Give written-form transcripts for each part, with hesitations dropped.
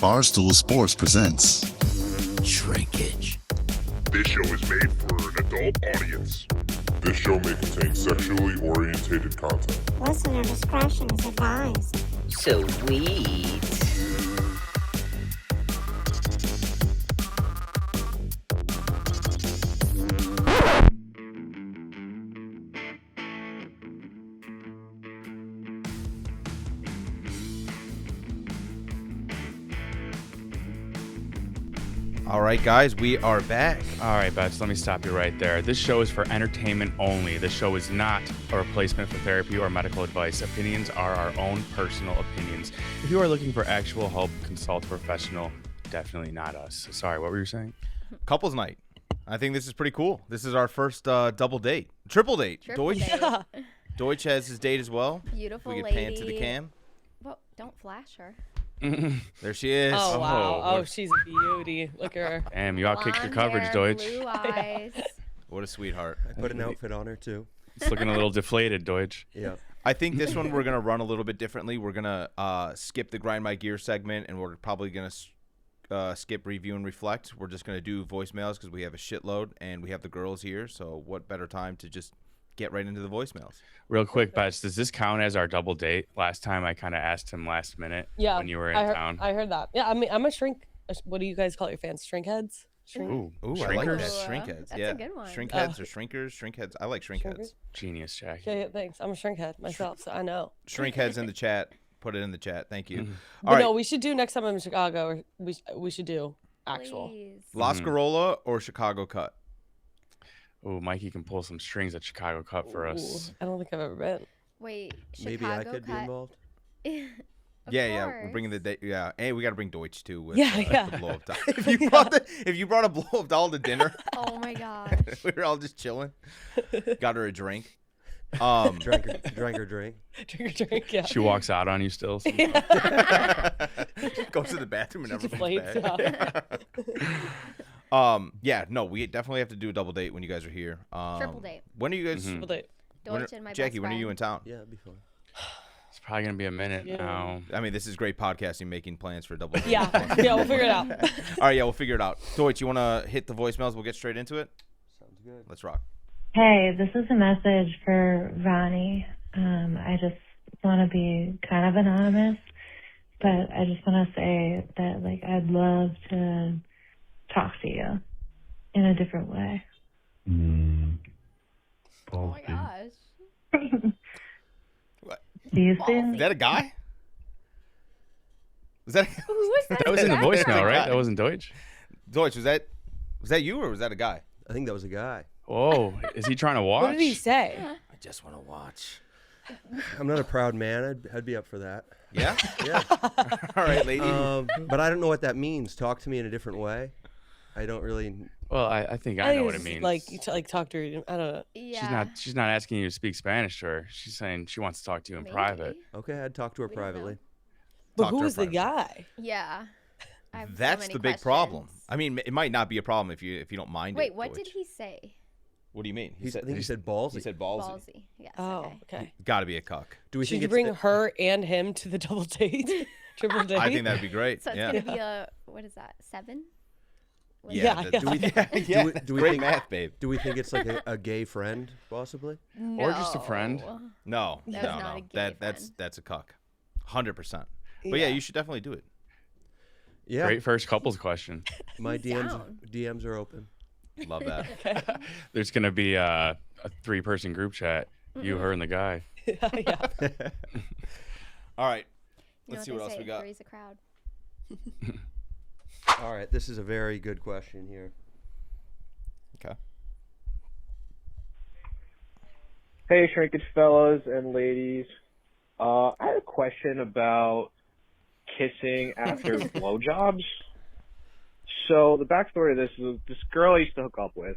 Barstool Sports presents Shrinkage. This show is made for an adult audience. This show may contain sexually orientated content. Listener discretion is advised. Sweet. All right, guys, we are back. All right, Bets, let me stop you right there. This show is for entertainment only. This show is not a replacement for therapy or medical advice. Opinions are our own personal opinions. If you are looking for actual help, consult a professional. Definitely not us. Sorry, what were you saying? Couples night. I think this is pretty cool. This is our first double date. Triple date. Doitche. Doitche has his date as well. Beautiful we could lady. pan to the cam. Well, don't flash her. There she is. Oh, wow. Oh, Oh, she's a beauty. Look at her. Damn, you outkicked your Blonde coverage, hair, Deutsch. Blue eyes. What a sweetheart. I put an outfit on her too. It's looking a little deflated, Deutsch. Yeah. I think this one we're going to run a little bit differently. We're going to skip the Grind My Gear segment, and we're probably going to skip Review and Reflect. We're just going to do voicemails because we have a shitload, and we have the girls here, so what better time to just get right into the voicemails. Real quick, Bets, does this count as our double date? Last time I kind of asked him last minute Yeah. when you were in town. I heard that. Yeah, I mean, I'm a shrink. What do you guys call your fans? Shrinkheads? Shrink. Ooh, Ooh, I like shrinkers? that. Shrinkheads. That's yeah. a good one. Shrinkheads or shrinkers. Shrinkheads. I like shrinkheads. Shrinkers? Genius, Jackie. Yeah, thanks. I'm a shrinkhead myself, so I know. Shrinkheads in the chat. Put it in the chat. Thank you. But All right. no, we should do next time I'm in Chicago. We should do actual. Please. Las Carolla or Chicago Cut? Ooh, Mikey can pull some strings at Chicago Cup for us. Ooh, I don't think I've ever been. Wait, Chicago Maybe I could be cut. involved. Of Yeah. We're course. bringing the date. Yeah. Hey, we got to bring Doitche too. With, Yeah. the blow up doll. If you brought a blow up doll to dinner, Oh my gosh. we were all just chilling. Got her a drink. Drank her drink. Drink or drink, yeah. She walks out on you still. So. Goes to the bathroom and never comes Deflates, back. Yeah. No, we definitely have to do a double date when you guys are here. Triple date. When are you guys? Triple date. Deutsch and my Jackie, best when are you friend. in town? Yeah, it'd be fun. It's probably going to be a minute Yeah. now. I mean, this is great podcasting, making plans for a double date. Yeah, yeah, we'll figure it out. All right, yeah, we'll figure it out. Doitche, you want to hit the voicemails? We'll get straight into it. Sounds good. Let's rock. Hey, this is a message for Ronnie. I just want to be kind of anonymous, but I just want to say that, like, I'd love to talk to you in a different way. Oh my gosh. Do you think? Is that a guy? Was that Who was that? That was in the exactly? voicemail, right? That wasn't Deutsch? Doitche? Was that you or was that a guy? I think that was a guy. Whoa, is he trying to watch? What did he say? I just want to watch. I'm not a proud man. I'd be up for that. Yeah. Yeah. All right, lady. But I don't know what that means. Talk to me in a different way. I don't really. Well, I think I know what it it's means. Like, you talk to her. I don't know. Yeah. She's not asking you to speak Spanish to her. She's saying she wants to talk to you in Maybe. private. Okay, I'd talk to her We don't know. privately. But Talk to who her was the privately. guy? Yeah. I have so That's many the big questions. problem. I mean, it might not be a problem if you don't mind Wait, it. what did Doitche. he say? What do you mean? I think he said ballsy. He said ballsy. Ballsy. Yes. Oh, okay. okay. Got to be a cuck. Do we Should think you it's bring her and him to the double date? Triple date? I think that'd be great. So it's yeah. gonna be a what is that? 7? What is Yeah. that? Yeah, Do we, Do we- do we great think- math, babe. Do we think it's like a gay friend, possibly? Or just a friend. No. That no, was not no. a gay That's a cuck. 100%. But yeah, you should definitely do it. Yeah. Great first couples question. My down. DMs are open. Love that. There's going to be a 3-person group chat. You, her, and the guy. yeah. All right. You know Let's see what they else say, we got. Raise a crowd. All right, this is a very good question here. Okay. Hey, Shrinkage fellas and ladies. I had a question about kissing after blowjobs. So the backstory of this is this girl I used to hook up with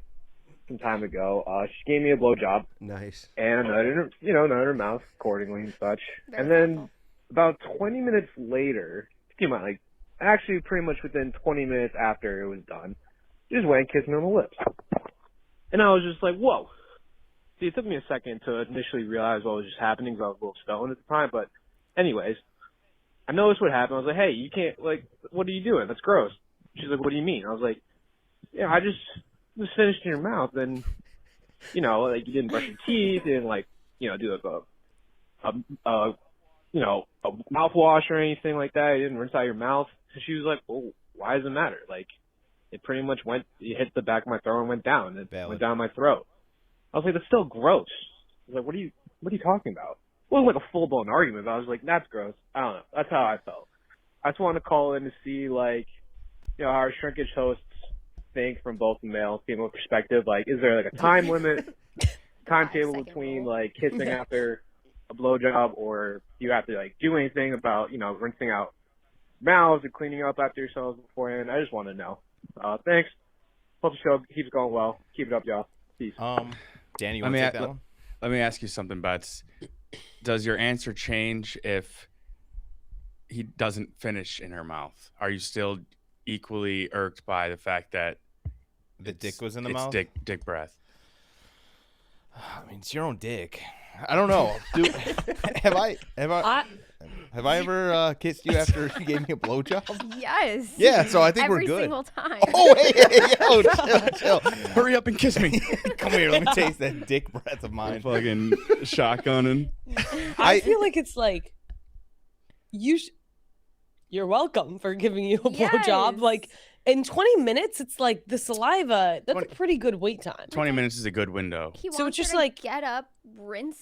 some time ago. She gave me a blowjob, Nice. and I didn't, nut in her mouth accordingly and such. Very and then thoughtful. about 20 minutes later, actually pretty much within 20 minutes after it was done, she just went and kissed me on the lips. And I was just like, whoa. See, it took me a second to initially realize what was just happening because I was a little stoned at the time. But anyways, I noticed what happened. I was like, hey, you can't, like, what are you doing? That's gross. She's like, what do you mean? I was like, yeah, I just finished in your mouth, and, you know, like, you didn't brush your teeth, you didn't, like, you know, do like a mouthwash or anything like that. You didn't rinse out your mouth. So she was like, well, why does it matter? Like, it pretty much it hit the back of my throat and went down. It went down my throat. I was like, that's still gross. I was like, what are you talking about? It wasn't like a full-blown argument, but I was like, that's gross. I don't know. That's how I felt. I just wanted to call in to see, like, you know, how our shrinkage hosts think from both the male and female perspective. Like, is there, like, a time limit, timetable between, like, kissing after a blowjob, or do you have to, like, do anything about, you know, rinsing out mouths or cleaning up after yourselves beforehand? I just want to know. Thanks. Hope the show keeps going well. Keep it up, y'all. Peace. Danny, you want to take that one? Let me ask you something, Butts. Does your answer change if he doesn't finish in her mouth? Are you still equally irked by the fact that the dick was in the mouth? Dick breath. I mean, it's your own dick. I don't know. Dude, have I ever kissed you after you gave me a blowjob? Yes. Yeah, so I think we're good. Every single time. Oh, hey, chill. Hurry up and kiss me. Come here, let me taste that dick breath of mine. Fucking shotgunning. I feel like it's like you're welcome for giving you a blowjob. Like in 20 minutes, it's like the saliva. That's a pretty good wait time. 20 minutes is a good window. He wants So it's just her to like get up, rinse.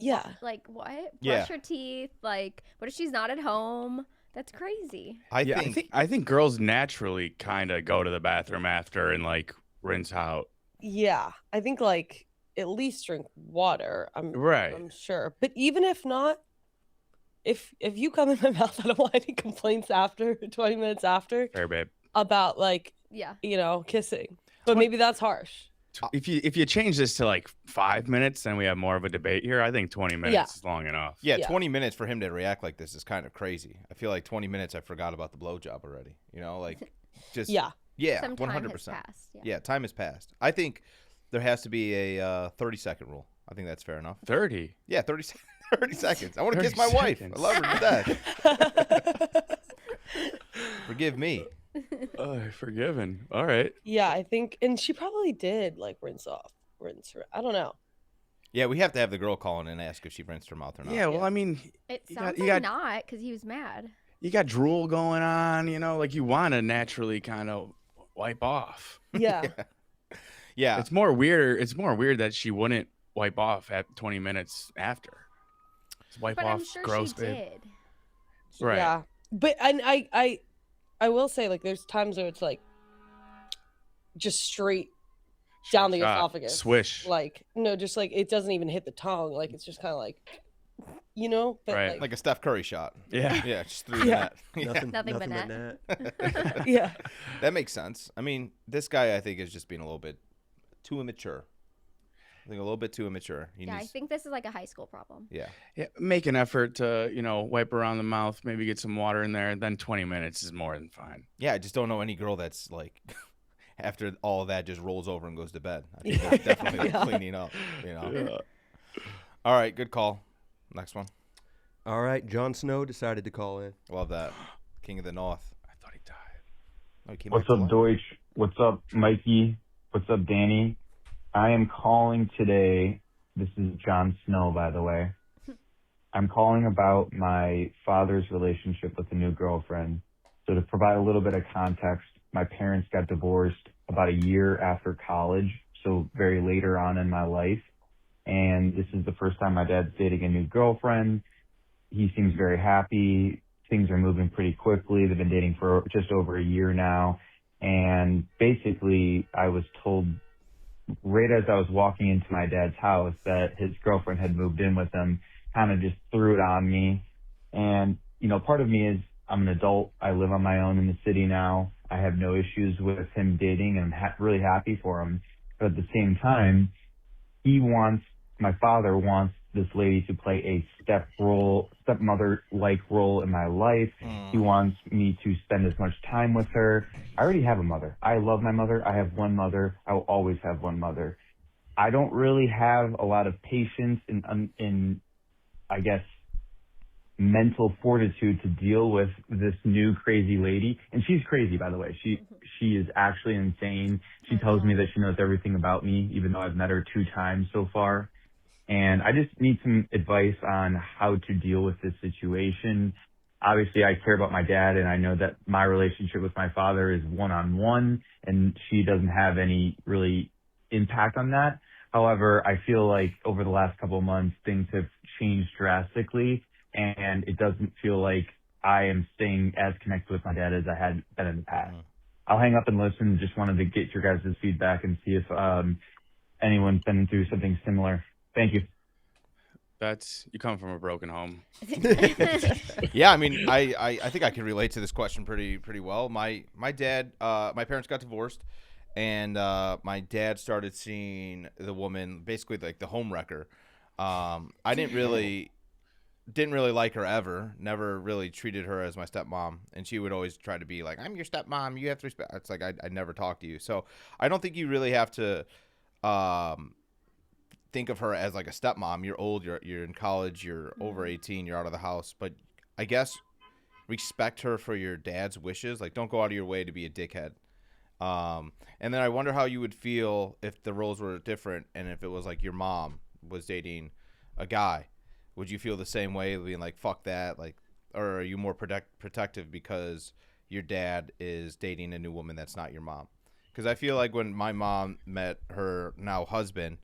Yeah. Like what? Yeah. Brush her teeth. Like what if she's not at home? That's crazy. I think girls naturally kind of go to the bathroom after and like rinse out. Yeah, I think like at least drink water. I'm sure, but even if not, if you come in my mouth, I don't want any complaints after 20 minutes after. Fair, babe. About like kissing, but maybe that's harsh. If you change this to like 5 minutes, then we have more of a debate here. I think 20 minutes is long enough. Yeah, 20 minutes for him to react like this is kind of crazy. I feel like 20 minutes, I forgot about the blowjob already. You know, like just yeah, 100%. Yeah, time has passed. I think there has to be a 30-second rule. I think that's fair enough. 30? Yeah, 30 seconds. I want to kiss my wife. I love her to death. Forgive me. Forgiven. All right. Yeah, I think, and she probably did like rinse her. I don't know. Yeah, we have to have the girl call in and ask if she rinsed her mouth or not. Yeah, well, I mean, it sounds like not because he was mad. You got drool going on, you know, like you want to naturally kind of wipe off. Yeah. Yeah. It's more weird that she wouldn't wipe off at 20 minutes after. Just wipe but off. I'm sure gross, she babe. did. Right. Yeah, but and I will say, like, there's times where it's like just straight down the esophagus. Swish. Like, no, just like it doesn't even hit the tongue. Like, it's just kind of like, you know? But right. Like a Steph Curry shot. Yeah. Yeah, just through the net. Nothing but net. Yeah. That makes sense. I mean, this guy, I think, is just being a little bit too immature. I think a little bit too immature. I think this is like a high school problem. Yeah. Make an effort to, wipe around the mouth, maybe get some water in there. Then 20 minutes is more than fine. Yeah, I just don't know any girl that's like, after all of that, just rolls over and goes to bed. I think that's definitely cleaning up, Yeah. All right, good call. Next one. All right, Jon Snow decided to call in. Love that. King of the North. I thought he died. Oh, he What's up, Doitche? What's up, Mikey? What's up, Danny? I am calling today. This is Jon Snow, by the way. I'm calling about my father's relationship with a new girlfriend. So to provide a little bit of context, my parents got divorced about a year after college, so very later on in my life. And this is the first time my dad's dating a new girlfriend. He seems very happy. Things are moving pretty quickly. They've been dating for just over a year now. And basically, I was told right as I was walking into my dad's house that his girlfriend had moved in with him, kind of just threw it on me. And, part of me is I'm an adult. I live on my own in the city now. I have no issues with him dating, and I'm really happy for him. But at the same time, my father wants this lady to play a stepmother-like role in my life. He wants me to spend as much time with her. I already have a mother. I love my mother. I have one mother. I will always have one mother. I don't really have a lot of patience in I guess, mental fortitude to deal with this new crazy lady. And she's crazy, by the way. She is actually insane. She tells me that she knows everything about me, even though I've met her 2 times so far. And I just need some advice on how to deal with this situation. Obviously, I care about my dad, and I know that my relationship with my father is one-on-one, and she doesn't have any really impact on that. However, I feel like over the last couple of months, things have changed drastically, and it doesn't feel like I am staying as connected with my dad as I had been in the past. I'll hang up and listen. Just wanted to get your guys' feedback and see if anyone's been through something similar. Thank you. You come from a broken home. Yeah, I mean, I think I can relate to this question pretty well. My dad, my parents got divorced, and my dad started seeing the woman, basically like the home wrecker. I didn't really like her ever. Never really treated her as my stepmom, and she would always try to be like, "I'm your stepmom. You have to respect." It's like I never talk to you, so I don't think you really have to think of her as like a stepmom. You're old. You're in college. You're over 18. You're out of the house. But I guess respect her for your dad's wishes. Like, don't go out of your way to be a dickhead. And then I wonder how you would feel if the roles were different, and if it was like your mom was dating a guy. Would you feel the same way, being like, fuck that? Like, or are you more protective because your dad is dating a new woman that's not your mom? Because I feel like when my mom met her now husband,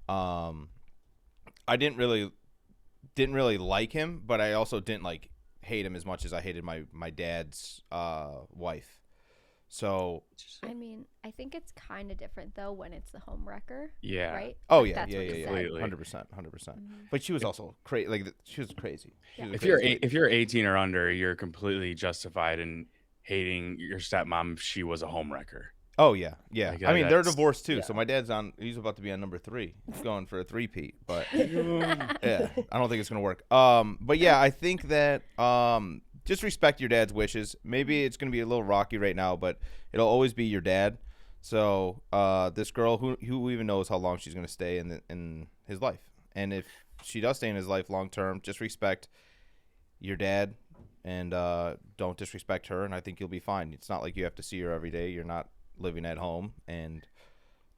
I didn't really like him, but I also didn't like hate him as much as I hated my dad's wife. So I mean, I think it's kind of different though when it's the home wrecker. Yeah. Right. Oh like, yeah, that's yeah, 100%. But she was also crazy. Like she was crazy. If you're 18 or under, you're completely justified in hating your stepmom if she was a home wrecker. Oh yeah. Like, I mean, they're divorced too. yeah. So my dad's he's about to be on number 3. He's going for a 3-peat, but yeah, I don't think it's gonna work. But yeah, I think that just respect your dad's wishes. Maybe it's gonna be a little rocky right now, but it'll always be your dad. So this girl, who even knows how long she's gonna stay in his life, and if she does stay in his life long term, just respect your dad and don't disrespect her, and I think you'll be fine. It's not like you have to see her every day. You're not living at home, and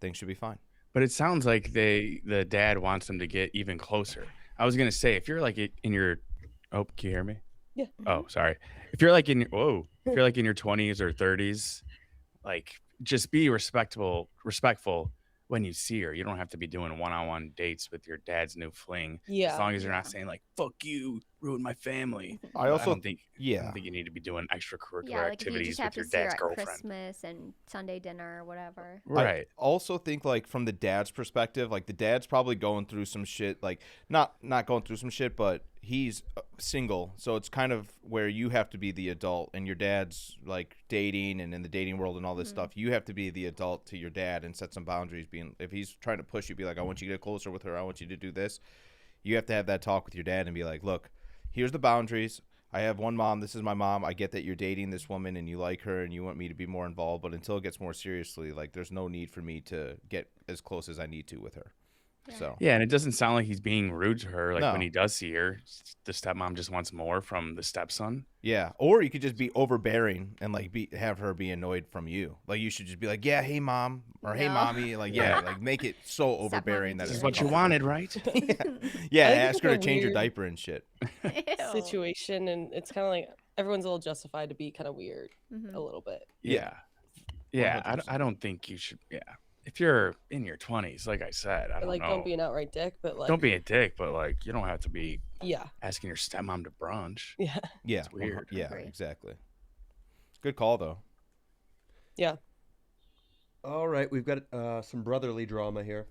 things should be fine. But it sounds like the dad wants them to get even closer. I was gonna say, if you're like in your, can you hear me? Yeah. Oh, sorry. If you're like in your 20s or 30s, like just be respectful when you see her. You don't have to be doing one-on-one dates with your dad's new fling. Yeah. As long as you're not saying like, fuck you, ruin my family. I don't think you need to be doing extracurricular like if you activities just have with your to see her dad's at girlfriend. Christmas and Sunday dinner or whatever. Right. I also think, like, from the dad's perspective, like the dad's probably going through some shit, like not going through some shit, but he's single, so it's kind of where you have to be the adult, and your dad's like dating and in the dating world and all this stuff. You have to be the adult to your dad and set some boundaries. Being, if he's trying to push you, be like, I want you to get closer with her, I want you to do this. You have to have that talk with your dad and be like, look, here's the boundaries. I have one mom. This is my mom. I get that you're dating this woman and you like her and you want me to be more involved, but until it gets more seriously, like, there's no need for me to get as close as I need to with her. Yeah. So Yeah, and it doesn't sound like he's being rude to her. Like, No. when he does see her, the stepmom just wants more from the stepson. yeah, or you could just be overbearing and like have her be annoyed from you. Like, you should just be like, yeah, hey mom, or hey No. mommy, like, yeah, like make it so overbearing that This it's is what you uncomfortable. wanted, right? Yeah, I think ask it's her to a change your weird- diaper and shit. Situation, and it's kind of like everyone's a little justified to be kind of weird a little bit. Yeah. I don't think you should. Yeah. If you're in your 20s, like I said, I But, don't like, know. don't be an outright dick, but like Don't be a dick, but like, you don't have to be yeah, asking your stepmom to brunch. yeah, Yeah, It's weird. Yeah, Agree. exactly. Good call though. yeah. All right, we've got some brotherly drama here.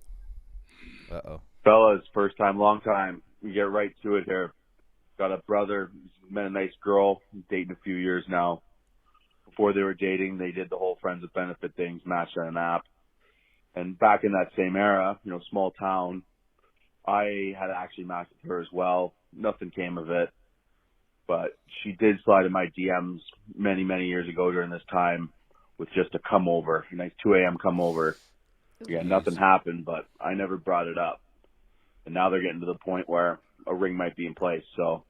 Uh-oh. Fellas, first time, long time. We get right to it here. Got a brother, met a nice girl, dating a few years now. Before they were dating, they did the whole friends with benefit things, matched on an app. And back in that same era, small town, I had actually matched with her as well. Nothing came of it. But she did slide in my DMs many, many years ago during this time with just a come over, a nice 2 a.m. come over. Yeah, nothing happened, but I never brought it up. And now they're getting to the point where a ring might be in place. So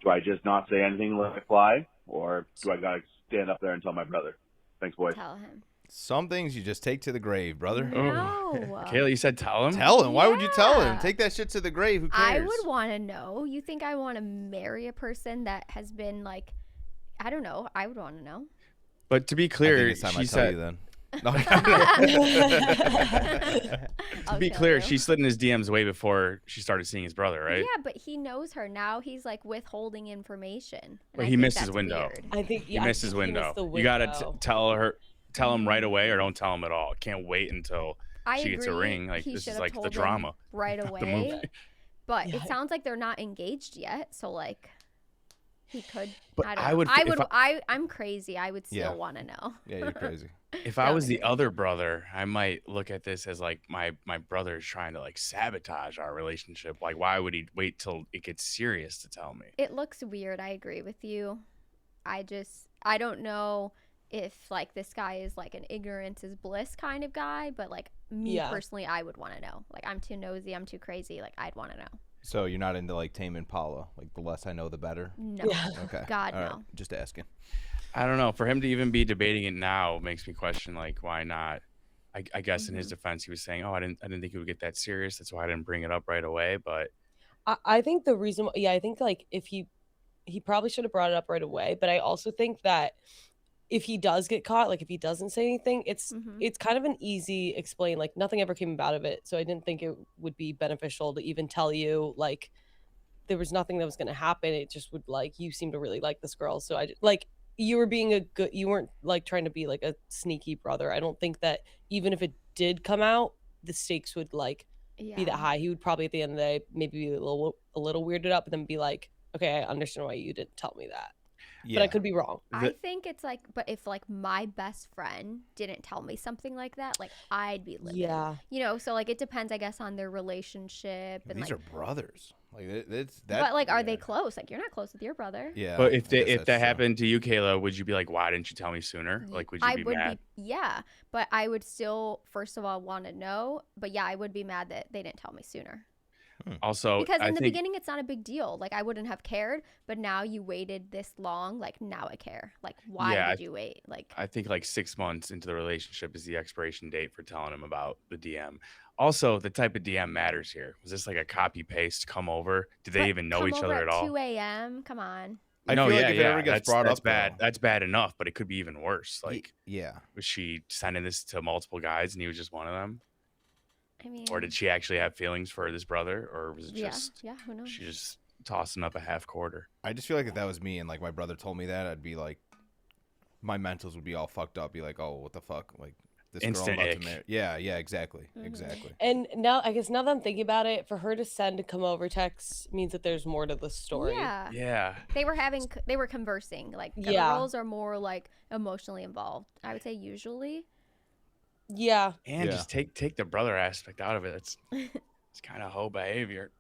Do I just not say anything and let it fly, or do I gotta stand up there and tell my brother? Thanks, boys. Tell him. Some things you just take to the grave, brother. No. Kayla, you said tell him? Tell him. Why would you tell him? Take that shit to the grave. Who cares? I would want to know. You think I want to marry a person that has been like, I don't know. I would want to know. But to be clear, it's time she I said. tell you then. No. To be clear, she slid in his DMs way before she started seeing his brother, right? Yeah, but he knows her. Now he's like withholding information. But he missed his window. Weird. I think He missed his window. You got to tell him right away, or don't tell him at all. Can't wait until she gets a ring. Like, he this should is have like the told drama. him right the away. movie. But it sounds like they're not engaged yet. So like, he could. But I don't know. I'm crazy. I would still want to know. Yeah, you're crazy. If I was the other brother, I might look at this as like my brother is trying to like sabotage our relationship. Like, why would he wait till it gets serious to tell me? It looks weird. I agree with you. I don't know if like this guy is like an ignorance is bliss kind of guy, but like me personally, I would want to know. Like, I'm too nosy. I'm too crazy. Like, I'd want to know. So you're not into like Tame Impala? Like, the less I know, the better? No. Okay. God, All right. no. Just asking. I don't know. For him to even be debating it now makes me question, like, why not? I guess in his defense, he was saying, "Oh, I didn't think it would get that serious. That's why I didn't bring it up right away." But I think the reason, I think like if he probably should have brought it up right away. But I also think that if he does get caught, like if he doesn't say anything, it's kind of an easy explain. Like, nothing ever came out of it, so I didn't think it would be beneficial to even tell you. Like, there was nothing that was going to happen. It just would, like, you seem to really like this girl, so you were being you weren't like trying to be like a sneaky brother. I don't think that even if it did come out, the stakes would like be that high. He would probably at the end of the day maybe be a little weirded up, and then be like, okay, I understand why you didn't tell me that. But I could be wrong. I think it's like, but if like my best friend didn't tell me something like that, like I'd be livid. Yeah. You know, so like it depends, I guess, on their relationship. And These like, are brothers. Like, it's that. But like, are they close? Like, you're not close with your brother. Yeah. But if that happened to you, Kayla, would you be like, "Why didn't you tell me sooner?" Like, would you be mad? Yeah, but I would still, first of all, want to know. But yeah, I would be mad that they didn't tell me sooner. Also, because in the beginning it's not a big deal. Like, I wouldn't have cared, but now you waited this long. Like, now I care. Like, why did you wait? Like, I think like 6 months into the relationship is the expiration date for telling him about the DM. Also, the type of DM matters here. Was this like a copy paste come over? Did they even know each other at all? 2 a.m. Come on. I feel like if it ever gets brought up, bad. That's bad enough, but it could be even worse. Like, yeah, was she sending this to multiple guys and he was just one of them? I mean, or did she actually have feelings for this brother, or was it just who knows? she just tossing up a half quarter? I just feel like if that was me and like my brother told me that, I'd be like, my mentals would be all fucked up. Be like, oh, what the fuck, like this Instant girl I'm about ick. to marry. Yeah, exactly, exactly. And now, I guess now that I'm thinking about it, for her to send a come over text means that there's more to the story. Yeah. They were conversing. Like, girls are more like emotionally involved, I would say, usually. Yeah. And just take the brother aspect out of it. It's kind of hoe behavior.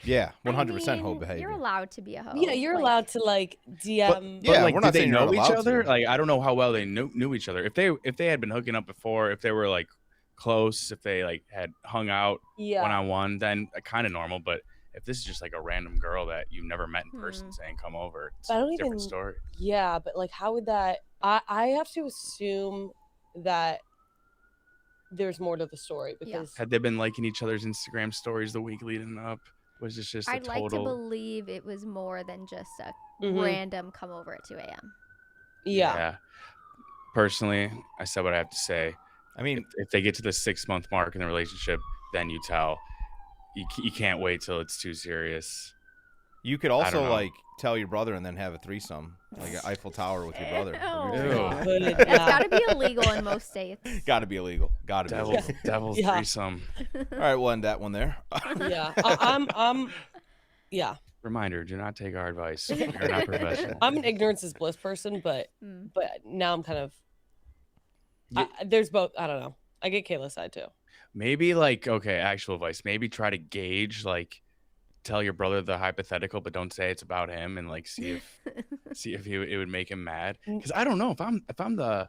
Yeah, 100% hoe behavior. You're allowed to be a hoe. Yeah, you're allowed to like DM. But like, we're did not they saying you're know not each allowed other? to. Like, I don't know how well they knew each other. If they had been hooking up before, if they were like close, if they like had hung out one-on-one, then kind of normal. But if this is just like a random girl that you've never met in person saying come over, it's a different story. Yeah, but like, how would that? I have to assume that there's more to the story, because had they been liking each other's Instagram stories the week leading up? Was this just I'd like to believe it was more than just a random come over at 2 a.m. Yeah. Personally, I said what I have to say. I mean, if they get to the 6-month mark in the relationship, then you tell. You can't wait till it's too serious. You could also like tell your brother and then have a threesome, like an Eiffel Tower with your brother. It's got to be illegal in most states. Got to be illegal. Got to be illegal. Devil's threesome. All right, we'll end that one there. Yeah. Reminder: do not take our advice. You're not professional. I'm an ignorance is bliss person, but now I'm kind of. There's both. I don't know. I get Kayla's side too. Maybe like actual advice. Maybe try to gauge like. Tell your brother the hypothetical, but don't say it's about him, and like see if it would make him mad. Because I don't know if I'm the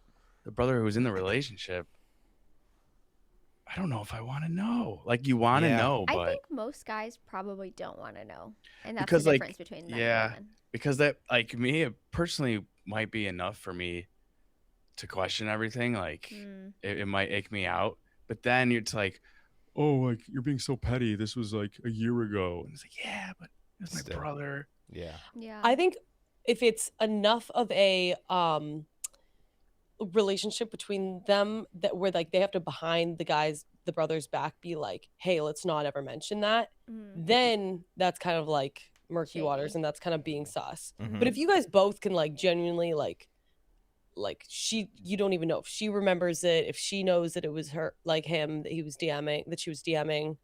brother who's in the relationship. I don't know if I want to know. Like, you want to know, but I think most guys probably don't want to know, and that's because the like difference between men and women. because that, like, me, it personally might be enough for me to question everything. Like, it might ache me out. But then it's like, oh, like, you're being so petty. This was like a year ago. And it's like, yeah, but it's my brother. Yeah. Yeah. I think if it's enough of a relationship between them that where like they have to behind the brothers back be like, hey, let's not ever mention that, then that's kind of like murky waters, and that's kind of being sus. But if you guys both can like genuinely like you don't even know if she remembers it, if she knows that it was her, like him, that she was DMing,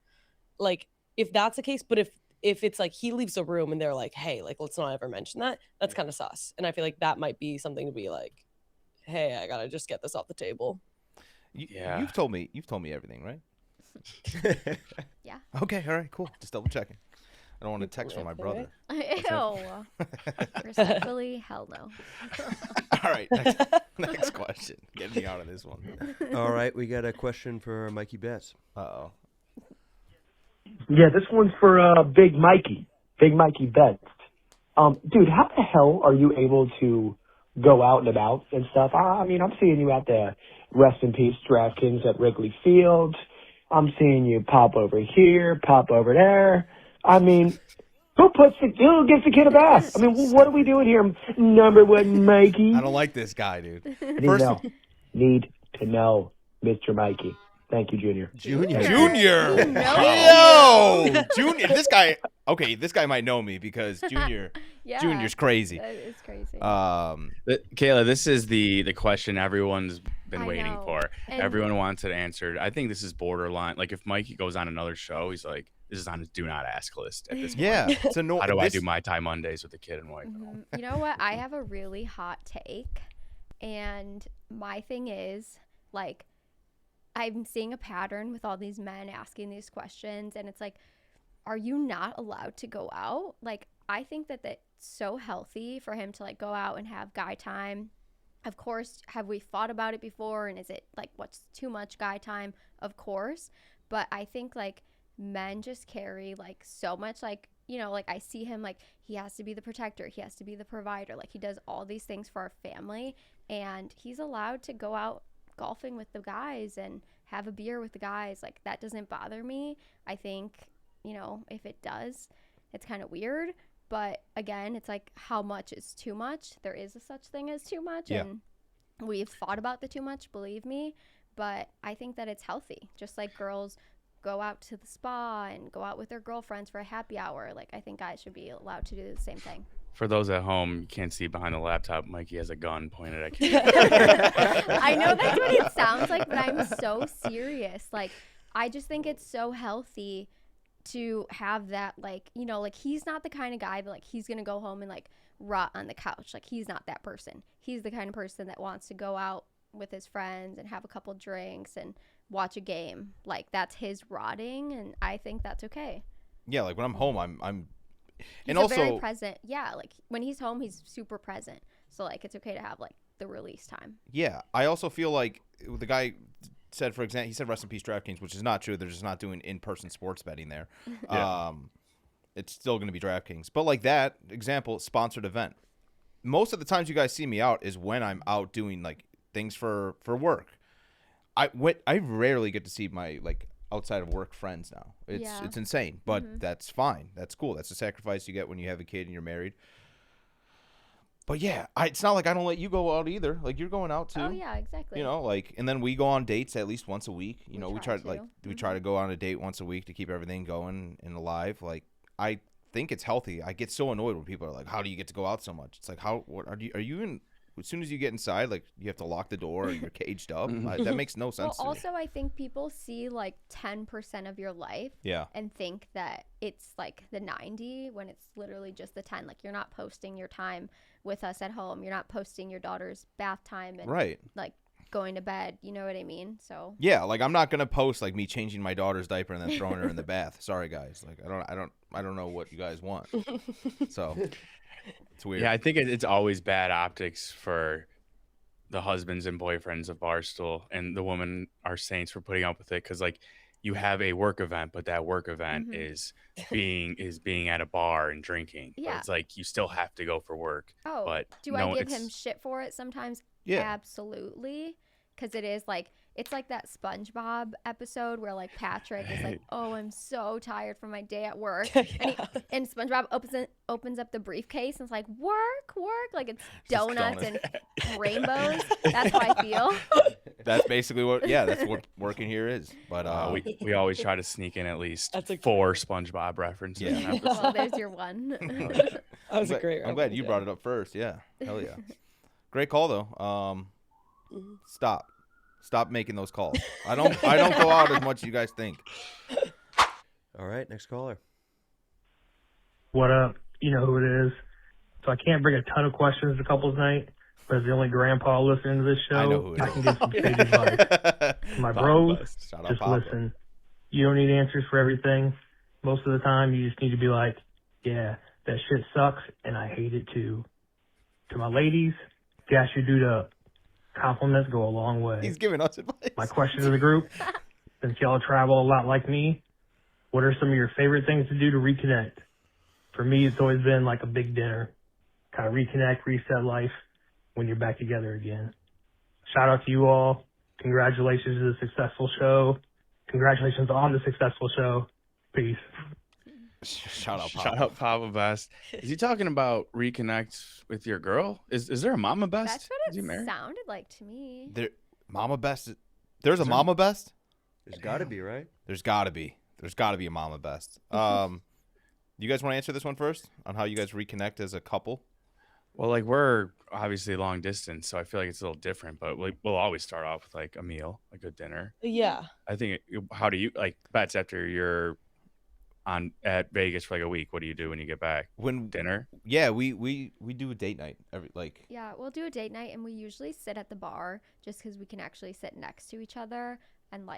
like if that's the case. But if it's like he leaves the room and they're like, hey, like let's not ever mention that, that's kind of sus. And I feel like that might be something to be like, hey, I gotta just get this off the table. Yeah. You've told me everything, right? Yeah. Okay. All right. Cool. Just double checking. I don't want to text from my brother. Ew. Respectfully, hell no. All right. Next question. Get me out of this one. All right, we got a question for Mikey Betts. Uh-oh. Yeah, this one's for Big Mikey Betts. Dude, how the hell are you able to go out and about and stuff? I mean, I'm seeing you at the Rest in Peace DraftKings at Wrigley Field. I'm seeing you pop over here, pop over there. I mean, who gives the kid a bath? I mean, what are we doing here, number one Mikey? I don't like this guy, dude. Need to know, Mr. Mikey. Thank you, Junior. Junior. No. Yo, Junior. This guy might know me because Junior's crazy. That is crazy. Kayla, this is the question everyone's been waiting for. And everyone wants it answered. I think this is borderline. Like if Mikey goes on another show, he's like, this is on his do not ask list at this point. Yeah. So How do I do my Thai Mondays with the kid and wife? You know what? I have a really hot take, and my thing is like, I'm seeing a pattern with all these men asking these questions, and it's like, are you not allowed to go out? Like, I think that that's so healthy for him to like go out and have guy time. Of course, have we thought about it before? And is it like, what's too much guy time? Of course. But I think like men just carry like so much, like, you know, like I see him like he has to be the protector. He has to be the provider. Like he does all these things for our family, and he's allowed to go out golfing with the guys and have a beer with the guys. Like that doesn't bother me. I think, you know, if it does, it's kind of weird. But again, it's like, how much is too much? There is a such thing as too much. Yeah. And we've thought about the too much, believe me. But I think that it's healthy. Just like girls go out to the spa and go out with their girlfriends for a happy hour. Like I think guys should be allowed to do the same thing. For those at home, you can't see behind the laptop, Mikey has a gun pointed at Kayla. I know that's what it sounds like, but I'm so serious. Like, I just think it's so healthy to have that, like, you know, like he's not the kind of guy that like he's gonna go home and like rot on the couch. Like he's not that person. He's the kind of person that wants to go out with his friends and have a couple drinks and watch a game. Like that's his rotting, and I think that's okay. Yeah, like when I'm home, I'm He's also very present. Yeah, like when he's home, he's super present. So like it's okay to have like the release time. Yeah, I also feel like the guy said, for example, he said rest in peace DraftKings, which is not true. They're just not doing in-person sports betting there. Yeah. It's still going to be DraftKings. But like that example, sponsored event. Most of the times you guys see me out is when I'm out doing like things for work. I rarely get to see my like outside of work friends now. It's insane, but that's fine. That's cool. That's a sacrifice you get when you have a kid and you're married. But yeah, it's not like I don't let you go out either. Like you're going out too. Oh yeah, exactly. You know, like, and then we go on dates at least once a week. You know, we try to go on a date once a week to keep everything going and alive. Like I think it's healthy. I get so annoyed when people are like, "How do you get to go out so much?" It's like, what are you in? As soon as you get inside, like you have to lock the door or you're caged up. That makes no sense to me. Also, I think people see like 10% of your life and think that it's like the 90 when it's literally just the 10. Like you're not posting your time with us at home. You're not posting your daughter's bath time and like going to bed. You know what I mean? So yeah, like I'm not gonna post like me changing my daughter's diaper and then throwing her in the bath. Sorry guys, like I don't know what you guys want. So it's weird. Yeah, I think it's always bad optics for the husbands and boyfriends of Barstool, and the women are saints for putting up with it, because like you have a work event, but that work event is being at a bar and drinking. But Yeah. it's like you still have to go for work. Oh, but do I give him shit for it sometimes? Yeah. Absolutely. Because it is like, it's like that SpongeBob episode where like Patrick is like, oh, I'm so tired from my day at work. And SpongeBob opens up the briefcase and it's like, work. Like it's donuts and rainbows. That's how I feel. That's basically that's what working here is. But we always try to sneak in at least That's a 4 SpongeBob references. Yeah. an episode. Well, there's your one. That was a great I'm glad you brought it up first. Yeah. Hell yeah. Great call though. Stop making those calls. I don't go out as much as you guys think. All right, next caller. What up? You know who it is. So I can't bring a ton of questions to couples night, but as the only grandpa listening to this show, I know who it I is. can give some sage advice. My bros, Shout out just Papa. listen. You don't need answers for everything. Most of the time, you just need to be like, yeah, that shit sucks, and I hate it too. To my ladies, gas your dude up. Compliments go a long way. He's giving us advice. My question to the group, since y'all travel a lot like me, what are some of your favorite things to do to reconnect? For me, it's always been like a big dinner. Kind of reconnect, reset life when you're back together again. Shout out to you all. Congratulations to the successful show. Congratulations on the successful show. Peace. Shout out Papa. Shout out Papa Best. Is he talking about reconnect with your girl? Is there a Mama Best? That's what Is he it married? sounded like to me. There, Mama Best. There's a Mama Best. There's got to be, right? There's got to be a Mama Best. You guys want to answer this one first on how you guys reconnect as a couple? Well, like we're obviously long distance, so I feel like it's a little different. But we'll always start off with like a meal, a good dinner. Yeah. I think. How do you like bets after you're at Vegas for like a week? What do you do when you get back? Dinner? Yeah, we do a date night Yeah, we'll do a date night, and we usually sit at the bar just because we can actually sit next to each other and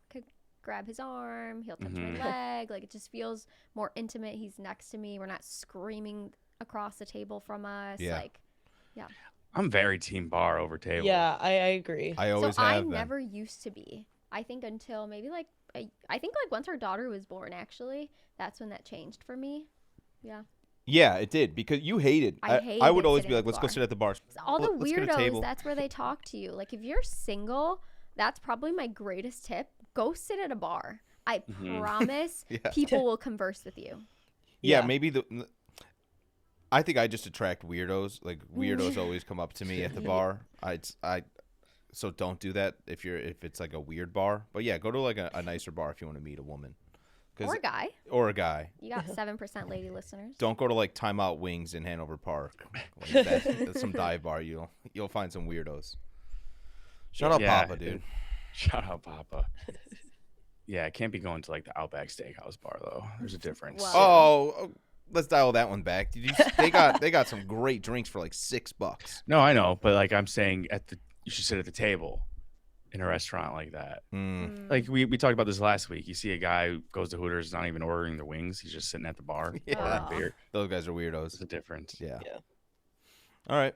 could grab his arm, he'll touch my leg. Like it just feels more intimate. He's next to me. We're not screaming across the table from us. Yeah. I'm very team bar over table. Yeah, I agree. I always so have I been. never used to be. I think until maybe I think once our daughter was born, actually, that's when that changed for me. Yeah. Yeah, it did because you hated. I I would hated always sitting be at like, the let's go bar. sit at the bar. All the Let's get a table. weirdos, that's where they talk to you. Like if you're single, that's probably my greatest tip. Go sit at a bar. I promise Yeah. people will converse with you. Yeah, maybe I think I just attract weirdos. Like weirdos always come up to me at the bar. So don't do that if it's like a weird bar. But yeah, go to like a nicer bar if you want to meet a woman. Or a guy. Or a guy. You got 7% lady listeners. Don't go to like Timeout Wings in Hanover Park. Like that's some dive bar. You'll find some weirdos. Shout out Papa, dude. Shout out Papa. Yeah, I can't be going to like the Outback Steakhouse bar though. There's a difference. Oh, let's dial that one back. They got some great drinks for like $6. No, I know, but like I'm saying, you should sit at the table in a restaurant like that. Like we talked about this last week. You see a guy who goes to Hooters, not even ordering the wings. He's just sitting at the bar. Yeah, ordering beer. Those guys are weirdos. There's a difference. Yeah. All right.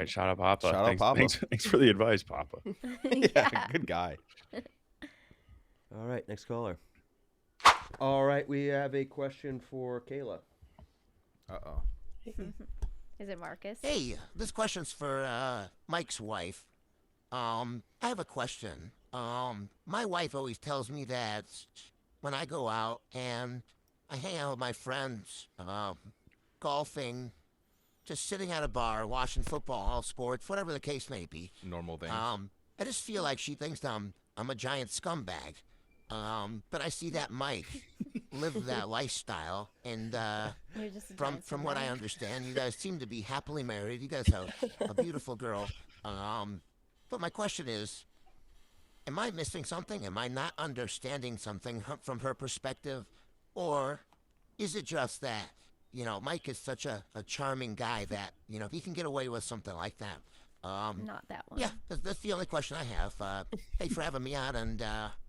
Shout out Papa. Shout out Papa. Thanks for the advice, Papa. Yeah, good guy. All right, next caller. All right, we have a question for Kayla. Uh-oh. Is it Marcus? Hey, this question's for Mike's wife. I have a question. My wife always tells me that when I go out and I hang out with my friends, golfing, just sitting at a bar, watching football, sports, whatever the case may be. Normal things. I just feel like she thinks I'm a giant scumbag. But I see that Mike live that lifestyle, and You're just a from giant what I scumbag. understand, you guys seem to be happily married. You guys have a beautiful girl. But my question is, am I missing something? Am I not understanding something from her perspective? Or is it just that, Mike is such a charming guy that, he can get away with something like that? Not that one. Yeah, that's the only question I have. Thanks for having me on, and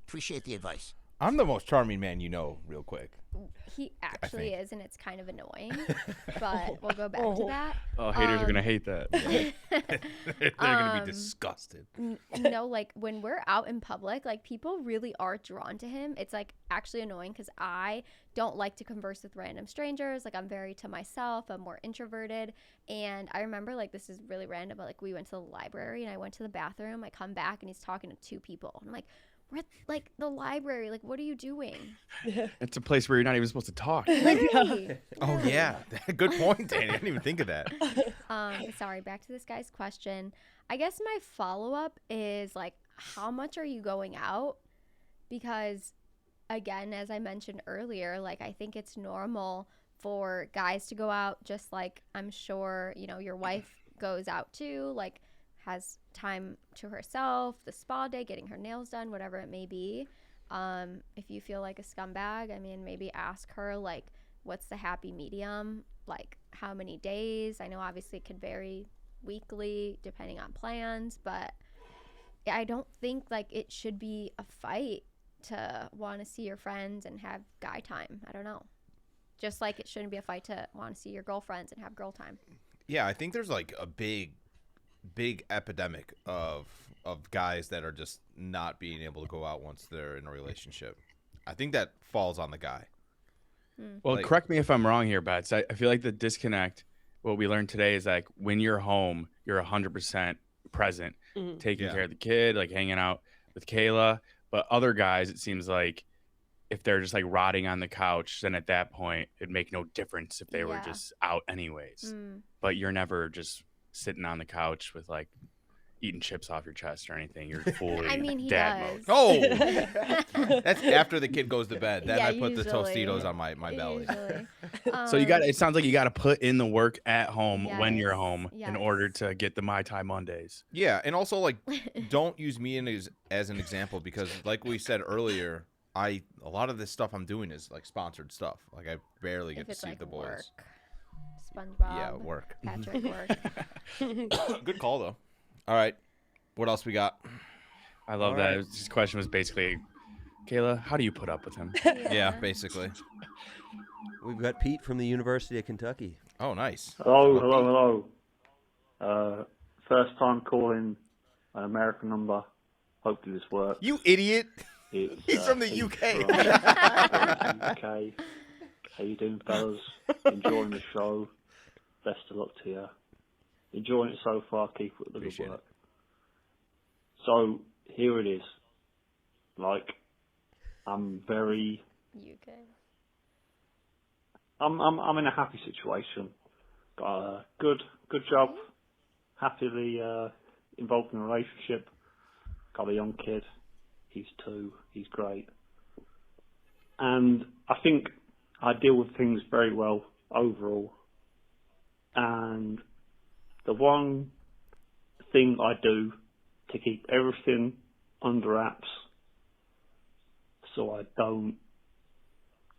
appreciate the advice. I'm the most charming man you know, real quick. He actually is, and it's kind of annoying. But we'll go back to that. Oh, haters are gonna hate that. They're gonna be disgusted. No, like when we're out in public, like people really are drawn to him. It's like actually annoying because I don't like to converse with random strangers. Like I'm very to myself. I'm more introverted. And I remember, like, this is really random, but like we went to the library and I went to the bathroom. I come back and he's talking to two people. I'm like, we're at like the library. Like, what are you doing? It's a place where you're not even supposed to talk. Literally. Oh yeah, good point, Danny. I didn't even think of that. Sorry, back to this guy's question. I guess my follow-up is like, how much are you going out? Because again, as I mentioned earlier, like I think it's normal for guys to go out, just like I'm sure, you know, your wife goes out too, like has time to herself, the spa day, getting her nails done, whatever it may be. If you feel like a scumbag, I mean, maybe ask her, like, what's the happy medium? Like, how many days? I know obviously it could vary weekly depending on plans, but I don't think, like, it should be a fight to want to see your friends and have guy time. I don't know. Just like it shouldn't be a fight to want to see your girlfriends and have girl time. Yeah, I think there's, like, a big epidemic of guys that are just not being able to go out once they're in a relationship. I think that falls on the guy. Well, Like- correct me if I'm wrong here, Bets. I feel like the disconnect, what we learned today is like when you're home, you're 100% present, taking care of the kid, like hanging out with Kayla. But other guys, it seems like if they're just like rotting on the couch, then at that point, it'd make no difference if they were just out anyways. But you're never just sitting on the couch with like eating chips off your chest or anything. You're fully I mean, he dad does. mode. Oh, that's after the kid goes to bed. Then Yeah, I put the usually. Tostitos on my belly. Usually. So you got. It sounds like you got to put in the work at home when you're Yes, home in yes. order to get the My Time Mondays. Yeah, and also like, don't use me as an example because, like we said earlier, a lot of this stuff I'm doing is like sponsored stuff. Like I barely get If to it's see like the boys. work, SpongeBob. Yeah, work. Patrick, work. Good call though. All right, what else we got? I love All that. right. This question was basically, Kayla, how do you put up with him? Yeah, basically. We've got Pete from the University of Kentucky. Oh, nice. Hello. First time calling an American number. Hopefully this works. You idiot! It's, He's from the Pete UK. from the UK. How you doing, fellas? Enjoying the show. Best of luck to you. Enjoying it so far. Keep up the good work. So here it is. Like, I'm very. UK. I'm in a happy situation. Got a good job. Happily involved in a relationship. Got a young kid. He's 2. He's great. And I think I deal with things very well overall. And the one thing I do to keep everything under wraps so I don't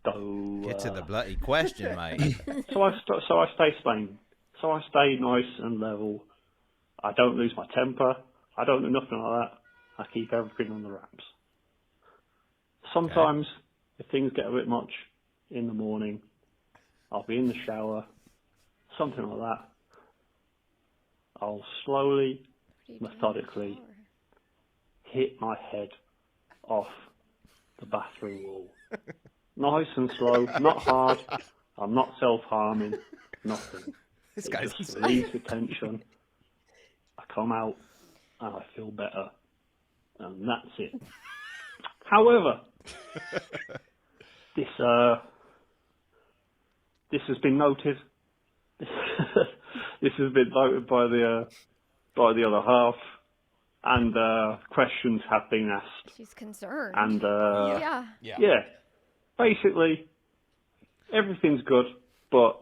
go... Get to the bloody question, mate. So I stay sane. So I stay nice and level. I don't lose my temper. I don't do nothing like that. I keep everything on the wraps. Sometimes, if things get a bit much in the morning, I'll be in the shower, something like that. I'll slowly, methodically hit my head off the bathroom wall. Nice and slow, not hard. I'm not self-harming, nothing. This It guy's just insane. relieves the tension. I come out and I feel better. And that's it. However, this has been noted. This has been noted by the other half, and questions have been asked. She's concerned. And yeah. Basically, everything's good, but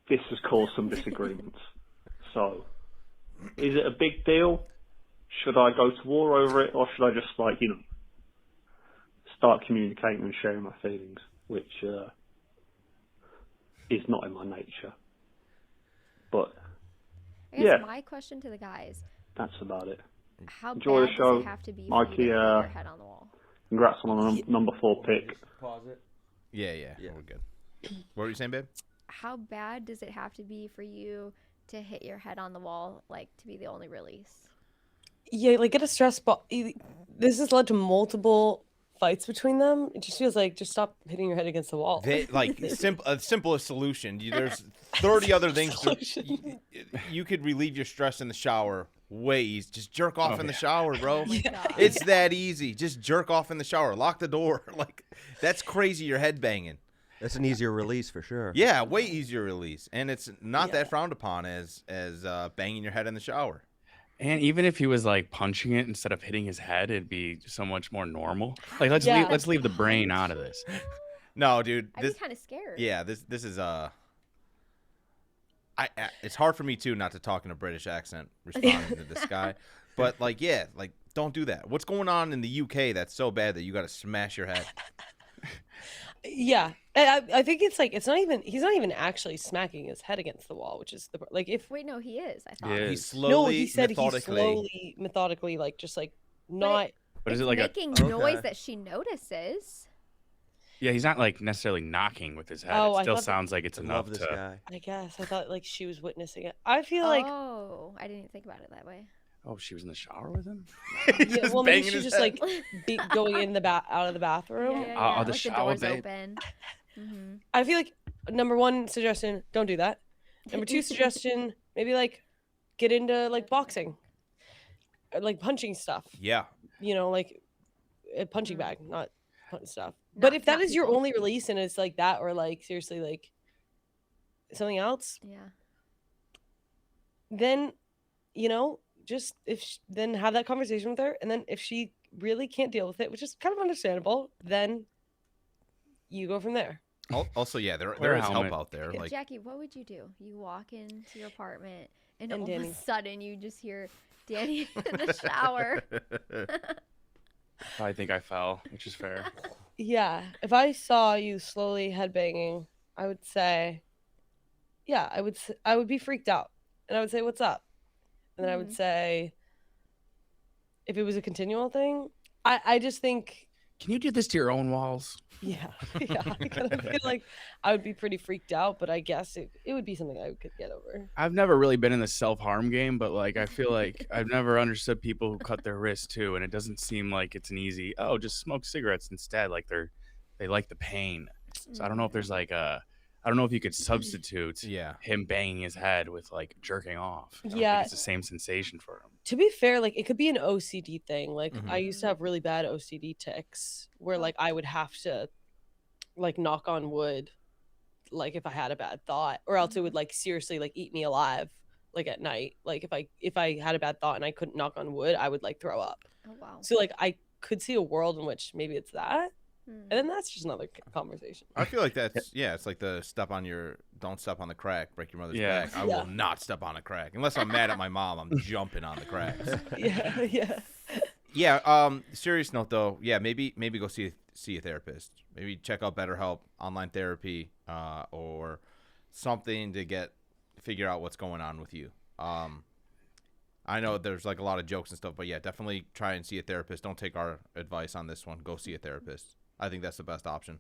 this has caused some disagreements. So, is it a big deal? Should I go to war over it, or should I just start communicating and sharing my feelings, which is not in my nature. But I guess my question to the guys: that's about it. how Enjoy the bad show, does it have to be for Mikey. you to hit your head on the wall? Congrats on a number 4 pick. Pause it. Yeah, we're good. What were you saying, babe? How bad does it have to be for you to hit your head on the wall, like to be the only release? Yeah, like get a stress ball. This has led to multiple fights between them. It just feels like just stop hitting your head against the wall. Simplest solution. There's 30 other things. You could relieve your stress in the shower way easy. Just jerk off in the shower, bro. It's that easy. Just jerk off in the shower. Lock the door. Like, that's crazy. You're head banging. That's an easier release for sure. Yeah, way easier release, and it's not that frowned upon as banging your head in the shower. And even if he was like punching it instead of hitting his head, it'd be so much more normal. Like let's leave the brain out of this. No, dude, I'd be kind of scared. Yeah, this is it's hard for me too not to talk in a British accent responding to this guy, but like don't do that. What's going on in the UK that's so bad that you got to smash your head? Yeah, I think it's like he's not even actually smacking his head against the wall, which is wait, no, he is. I thought he slowly, he said he slowly, methodically, like just like not. But is it like making noise that she notices? Yeah, he's not like necessarily knocking with his head. Oh, It still sounds like it's enough this to. guy. I guess I thought like she was witnessing it. I feel like I didn't even think about it that way. Oh, she was in the shower with him. Yeah, well, maybe she's just like going in out of the bathroom. Yeah, the like shower, the door's babe. open. Mm-hmm. I feel like number one suggestion, don't do that. Number two suggestion, maybe like get into like boxing, like punching stuff. Yeah. Like a punching bag, not punch stuff. But if that is your only release and it's like that, or like seriously like something else, then just then have that conversation with her, and then if she really can't deal with it, which is kind of understandable, then you go from there. Also, yeah, there Wear a is help helmet. out there. Like, Jackie, what would you do? You walk into your apartment and all Danny. of a sudden you just hear Danny in the shower. I think I fell, which is fair. Yeah, if I saw you slowly headbanging, I would say, yeah, I would be freaked out, and I would say, "What's up?" And then I would say, if it was a continual thing, I just think, can you do this to your own walls? Yeah, I kind of feel like I would be pretty freaked out, but I guess it would be something I could get over. I've never really been in the self-harm game, but like I feel like I've never understood people who cut their wrists too, and it doesn't seem like it's an easy, just smoke cigarettes instead. Like they like the pain. So I don't know if there's like I don't know if you could substitute him banging his head with like jerking off. I don't think it's the same sensation for him. To be fair, like it could be an OCD thing. Like I used to have really bad OCD tics where like I would have to like knock on wood, like if I had a bad thought, or else it would like seriously like eat me alive, like at night. Like if I had a bad thought and I couldn't knock on wood, I would like throw up. Oh wow. So like I could see a world in which maybe it's that. And then that's just another conversation. I feel like that's it's like the don't step on the crack, break your mother's back. I will not step on a crack unless I'm mad at my mom. I'm jumping on the cracks. Yeah. Serious note though, maybe go see a therapist. Maybe check out BetterHelp, online therapy, or something to figure out what's going on with you. I know there's like a lot of jokes and stuff, but yeah, definitely try and see a therapist. Don't take our advice on this one. Go see a therapist. I think that's the best option,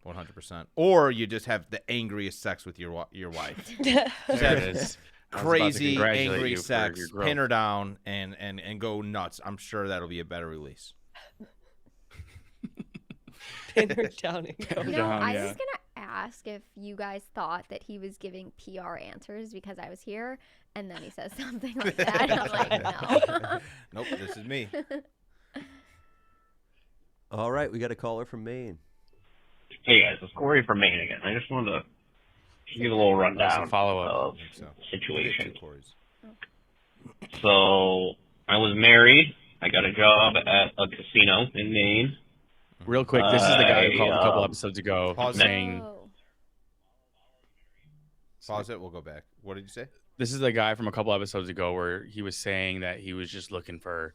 100%. Or you just have the angriest sex with your wife. There it is. Crazy angry sex. Pin her down and go nuts. I'm sure that'll be a better release. Pin her down and go down. I was gonna ask if you guys thought that he was giving PR answers because I was here, and then he says something like that. And I'm like, no. Nope, this is me. All right, we got a caller from Maine. Hey guys, it's Corey from Maine again. I just wanted to give a little rundown of the situation. So I was married. I got a job at a casino in Maine. Real quick, this is the guy who called a couple episodes ago saying. Pause it. We'll go back. What did you say? This is the guy from a couple episodes ago where he was saying that he was just looking for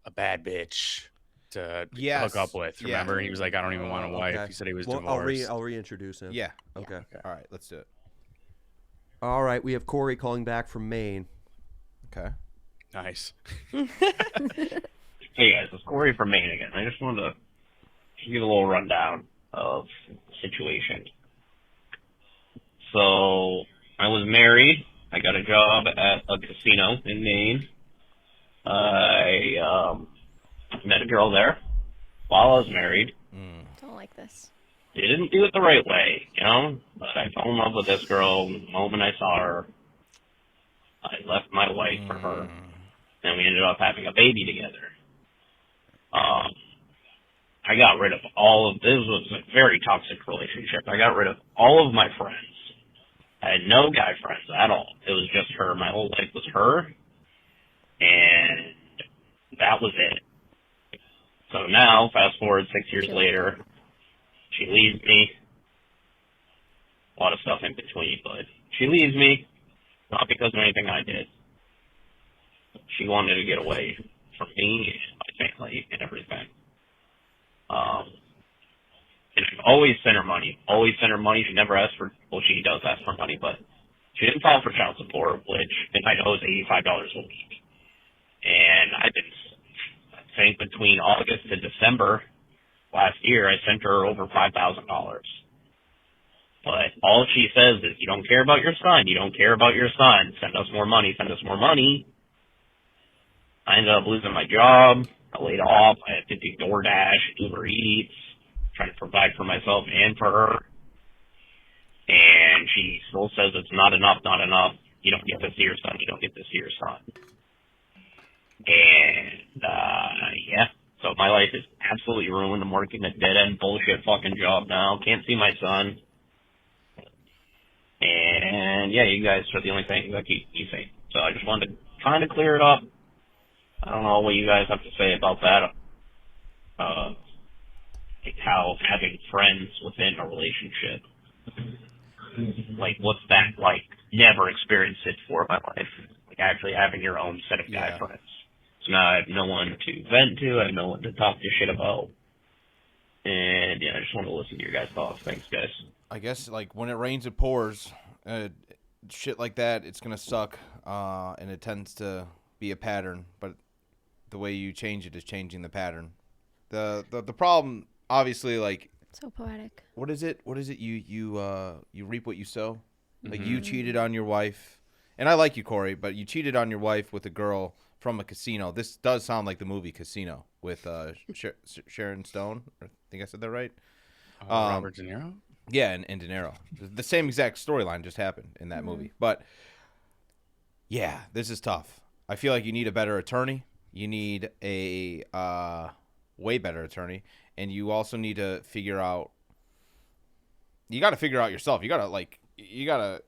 a bad bitch to hook up with. Remember? He was like, I don't even want a wife. Okay. He said he was Well, divorced. I'll reintroduce him. Yeah. Okay. All right, let's do it. All right, we have Corey calling back from Maine. Okay. Nice. Hey guys, it's Corey from Maine again. I just wanted to give a little rundown of the situation. So, I was married. I got a job at a casino in Maine. I met a girl there while I was married. Don't like this. Didn't do it the right way, you know? But I fell in love with this girl the moment I saw her. I left my wife for her. And we ended up having a baby together. I got rid of all of this. Was a very toxic relationship. I got rid of all of my friends. I had no guy friends at all. It was just her. My whole life was her. And that was it. So now, fast forward 6 years later, she leaves me. A lot of stuff in between, but she leaves me, not because of anything I did. She wanted to get away from me and my family and everything. And I've always sent her money. She never asked for, well, she does ask for money, but she didn't file for child support, which I know is $85 a week. And I've been, I think between August and December last year, I sent her over $5,000. But all she says is, you don't care about your son. You don't care about your son. Send us more money. Send us more money. I ended up losing my job. I laid off. I had to do DoorDash, Uber Eats, trying to provide for myself and for her. And she still says it's not enough, not enough. You don't get to see your son. You don't get to see your son. And, yeah. So my life is absolutely ruined. I'm working a dead-end bullshit fucking job now. Can't see my son. And, yeah, you guys are the only thing that keep me safe. So I just wanted to kind of clear it up. I don't know what you guys have to say about that. Like how having friends within a relationship, like what's that like? Never experienced it before in my life. Like actually having your own set of guy friends. So now I have no one to vent to. I have no one to talk to shit about. And yeah, I just want to listen to your guys' thoughts. Thanks, guys. I guess like when it rains, it pours. Shit like that, it's gonna suck, and it tends to be a pattern. But the way you change it is changing the pattern. The problem, obviously, like so poetic. What is it? You reap what you sow. Like you cheated on your wife, and I like you, Corey, but you cheated on your wife with a girl from a casino. This does sound like the movie Casino with Sharon Stone. I think I said that right. Robert De Niro. Yeah, and De Niro. The same exact storyline just happened in that movie. But yeah, this is tough. I feel like you need a better attorney. You need a way better attorney, and you also need to figure out. You got to figure out yourself. You got to.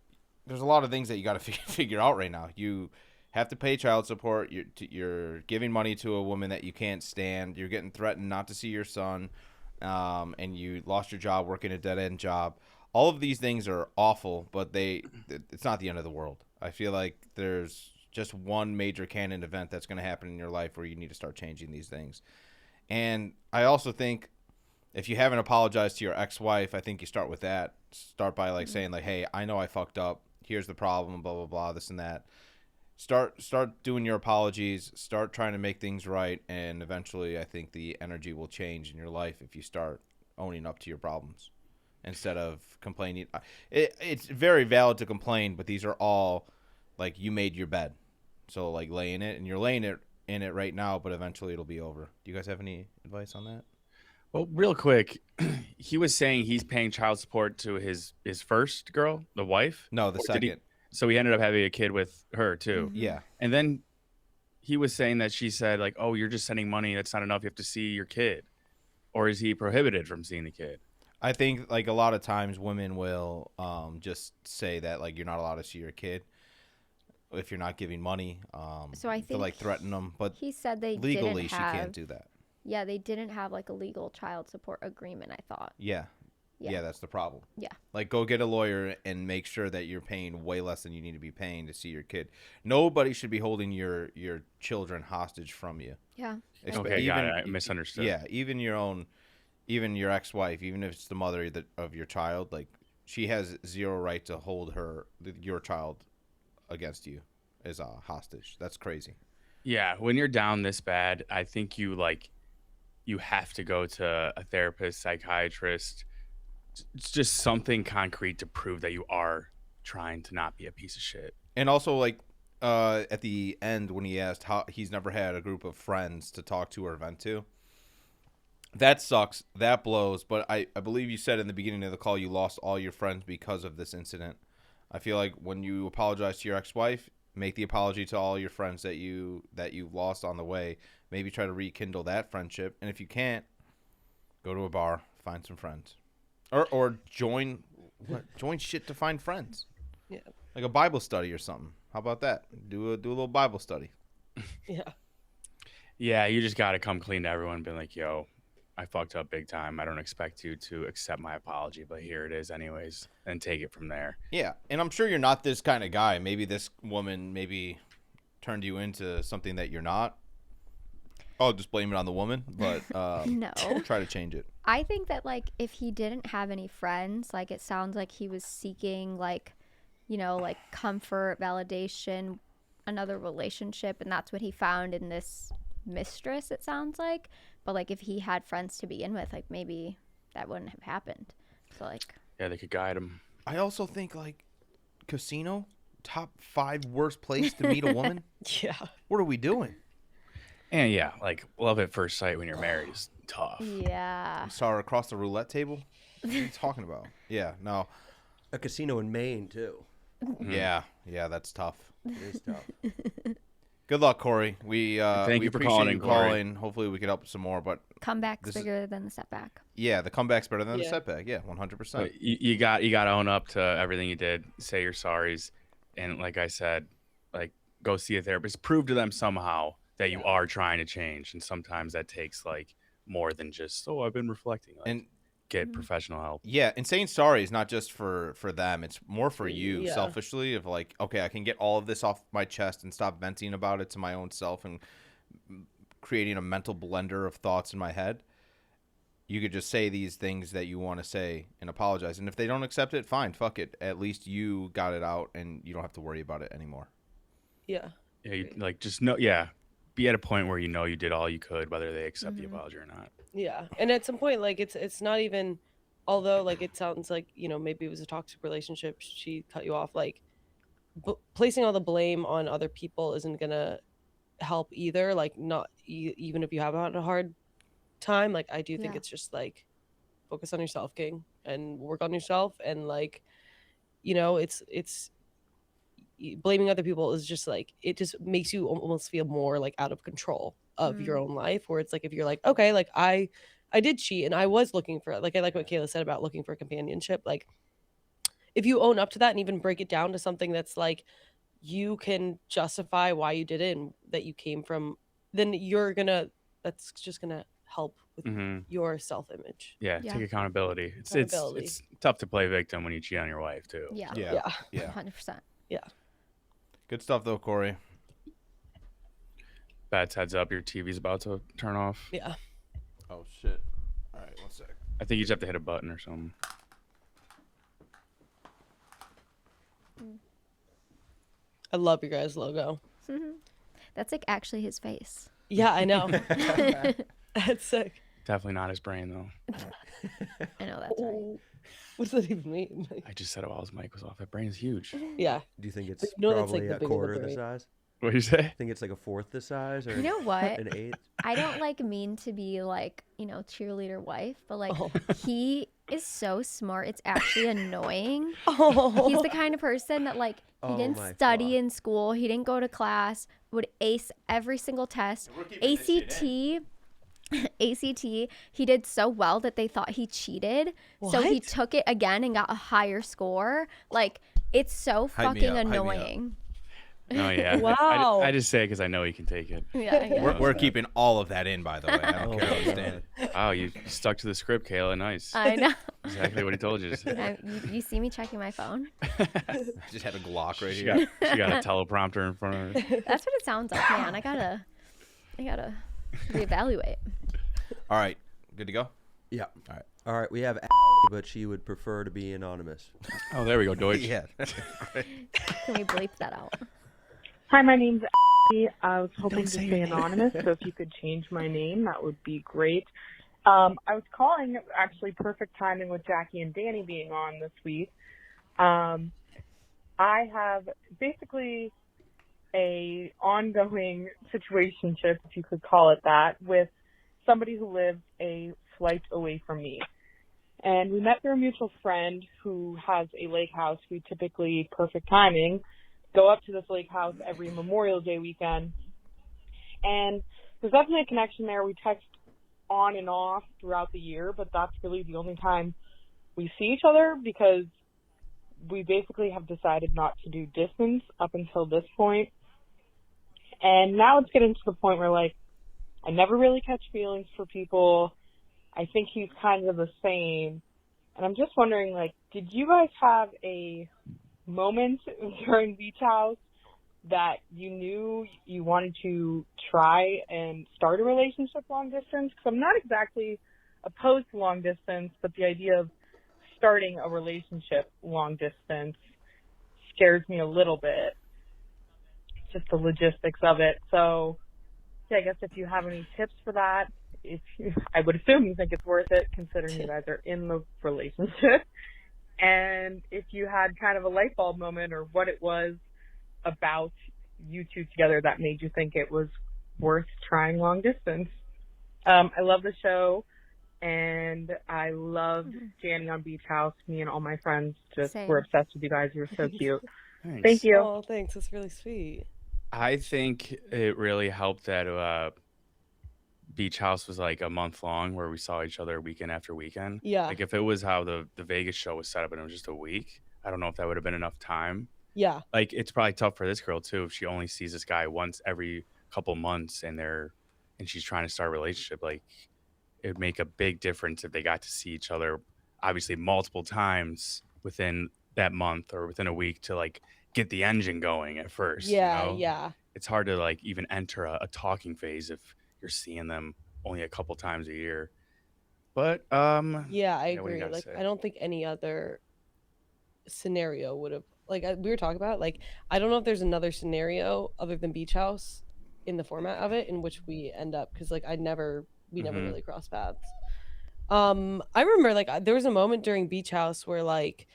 There's a lot of things that you got to figure out right now. You have to pay child support. You're giving money to a woman that you can't stand. You're getting threatened not to see your son, and you lost your job working a dead end job. All of these things are awful, but it's not the end of the world. I feel like there's just one major canon event that's going to happen in your life where you need to start changing these things. And I also think if you haven't apologized to your ex-wife, I think you start with that. Start by like saying like, hey, I know I fucked up. Here's the problem, blah, blah, blah, this and that. Start doing your apologies. Start trying to make things right. And eventually I think the energy will change in your life if you start owning up to your problems instead of complaining. It's very valid to complain, but these are all like you made your bed. So like lay in it, and you're laying it in it right now, but eventually it'll be over. Do you guys have any advice on that? Well, real quick, he was saying he's paying child support to his first girl, the wife. No, the second. So he ended up having a kid with her too. Yeah. And then he was saying that she said like, "Oh, you're just sending money. That's not enough. You have to see your kid." Or is he prohibited from seeing the kid? I think like a lot of times women will just say that like you're not allowed to see your kid if you're not giving money. So I think to like threaten them, but he said they legally didn't she have, can't do that. Yeah, they didn't have like a legal child support agreement, I thought. Yeah, that's the problem. Yeah. Like go get a lawyer and make sure that you're paying way less than you need to be paying to see your kid. Nobody should be holding your children hostage from you. Yeah. Okay, got it. I misunderstood. Yeah, even your ex-wife, even if it's the mother of your child, like she has zero right to hold your child against you as a hostage. That's crazy. Yeah, when you're down this bad, I think you have to go to a therapist, psychiatrist. It's just something concrete to prove that you are trying to not be a piece of shit. And also, like, at the end when he asked how he's never had a group of friends to talk to or vent to, that sucks. That blows. But I believe you said in the beginning of the call you lost all your friends because of this incident. I feel like when you apologize to your ex-wife, make the apology to all your friends that you lost on the way. Maybe try to rekindle that friendship. And if you can't, go to a bar, find some friends, or join shit to find friends. Yeah. Like a Bible study or something. How about that? Do a little Bible study. Yeah. Yeah, you just got to come clean to everyone and be like, yo, I fucked up big time. I don't expect you to accept my apology, but here it is anyways, and take it from there. Yeah, and I'm sure you're not this kind of guy. Maybe this woman turned you into something that you're not. I'll just blame it on the woman, but No. Try to change it. I think that, like, if he didn't have any friends, like, it sounds like he was seeking, like, you know, like, comfort, validation, another relationship, and that's what he found in this mistress, it sounds like. But, like, if he had friends to begin with, like, maybe that wouldn't have happened. So, like... Yeah, they could guide him. I also think, like, casino, top 5 worst place to meet a woman? Yeah. What are we doing? And, yeah, like, love at first sight when you're married is tough. Yeah. You saw her across the roulette table? What are you talking about? Yeah, no. A casino in Maine, too. Yeah, that's tough. It is tough. Good luck, Corey. Thank you for appreciate calling you in, Corey. calling. Hopefully we could help some more, but Comeback's bigger than the setback. yeah, the comeback's better than the setback. Yeah, 100%. You got to own up to everything you did. Say your sorries, and like I said, like go see a therapist. Prove to them somehow that you are trying to change, and sometimes that takes like more than just I've been reflecting. Like, And get professional help. Yeah, and saying sorry is not just for them. It's more for you, Yeah. selfishly, of like, okay, I can get all of this off my chest and stop venting about it to my own self and creating a mental blender of thoughts in my head. You could just say these things that you want to say and apologize. And if they don't accept it, fine, fuck it. At least you got it out and you don't have to worry about it anymore. Yeah. Yeah, you, like just know. Yeah, be at a point where you know you did all you could, whether they accept the apology or not. Yeah. And at some point, like, it's not even, although, like, it sounds like, you know, maybe it was a toxic relationship, she cut you off, like, placing all the blame on other people isn't gonna help either. Like, not even if you have had a hard time, like, I do think it's just like focus on yourself, King, and work on yourself. And, like, you know, it's blaming other people is just like, it just makes you almost feel more like out of control of your own life, where it's like, if you're like, okay, like I did cheat and I was looking for, like, I like what Kayla said about looking for companionship. Like, if you own up to that and even break it down to something that's like you can justify why you did it and that you came from, then that's just gonna help with your self-image. Yeah, take accountability. It's tough to play victim when you cheat on your wife too. Yeah. Yeah. 100%. Yeah. Good stuff, though, Corey. Bats, heads up, your TV's about to turn off. Yeah. Oh, shit. All right, 1 sec. I think you just have to hit a button or something. I love your guys' logo. That's like actually his face. Yeah, I know. That's sick. Definitely not his brain though. I know that's right. What does that even mean? I just said it while his mic was off. That brain is huge. Yeah. Do you think it's But you know that's, probably like, the a big of the quarter the brain. size? What do you say? Think it's like a fourth the size, or You know what? an eighth? I don't like mean to be like, you know, cheerleader wife, but like he is so smart. It's actually annoying. He's the kind of person that like he Oh didn't my study in school. He didn't go to class, would ace every single test. ACT, he did so well that they thought he cheated. So he What? took it again and got a higher score. Like, it's so Hype me fucking up, hype me up. annoying. Oh yeah. Wow. I just say it because I know he can take it. Yeah. We're keeping all of that in, by the way. I don't care Oh, how you stand. Wow, you stuck to the script, Kayla. Nice. I know. Exactly what he told you to say. You see me checking my phone? I just had a Glock right She here. got a teleprompter in front of her. That's what it sounds like, man. I gotta reevaluate. All right. Good to go? Yeah. All right. All right, we have Allie, but she would prefer to be anonymous. Oh, there we go, Doitche. Yeah. Can we bleep that out? Hi, my name's I was hoping to stay anonymous, so if you could change my name, that would be great. I was calling, actually perfect timing with Jackie and Danny being on this week. I have basically a ongoing situationship, if you could call it that, with somebody who lives a flight away from me. And we met through a mutual friend who has a lake house. We typically, perfect timing, go up to this lake house every Memorial Day weekend. And there's definitely a connection there. We text on and off throughout the year, but that's really the only time we see each other because we basically have decided not to do distance up until this point. And now it's getting to the point where, like, I never really catch feelings for people. I think he's kind of the same. And I'm just wondering, like, did you guys have a moment during Beach House that you knew you wanted to try and start a relationship long distance? Because I'm not exactly opposed to long distance, but the idea of starting a relationship long distance scares me a little bit. Just the logistics of it. So, yeah, I guess if you have any tips for that, I would assume you think it's worth it considering you guys are in the relationship. And if you had kind of a light bulb moment or what it was about you two together that made you think it was worth trying long distance. I love the show, and I loved Janny on Beach House. Me and all my friends just were obsessed with you guys. You were so cute. Thanks. Thank you. Oh, thanks. That's really sweet. I think it really helped that Beach House was like a month long where we saw each other weekend after weekend. Yeah. Like if it was how the Vegas show was set up and it was just a week, I don't know if that would have been enough time. Yeah. Like it's probably tough for this girl too if she only sees this guy once every couple months and she's trying to start a relationship. Like it would make a big difference if they got to see each other obviously multiple times within that month or within a week to like get the engine going at first. Yeah, you know? yeah. It's hard to like even enter a talking phase if you're seeing them only a couple times a year. But yeah, I what do you agree. gotta Like say? I don't think any other scenario would have, like we were talking about, like I don't know if there's another scenario other than Beach House in the format of it in which we end up, because like we never really crossed paths. I remember like there was a moment during Beach House where like,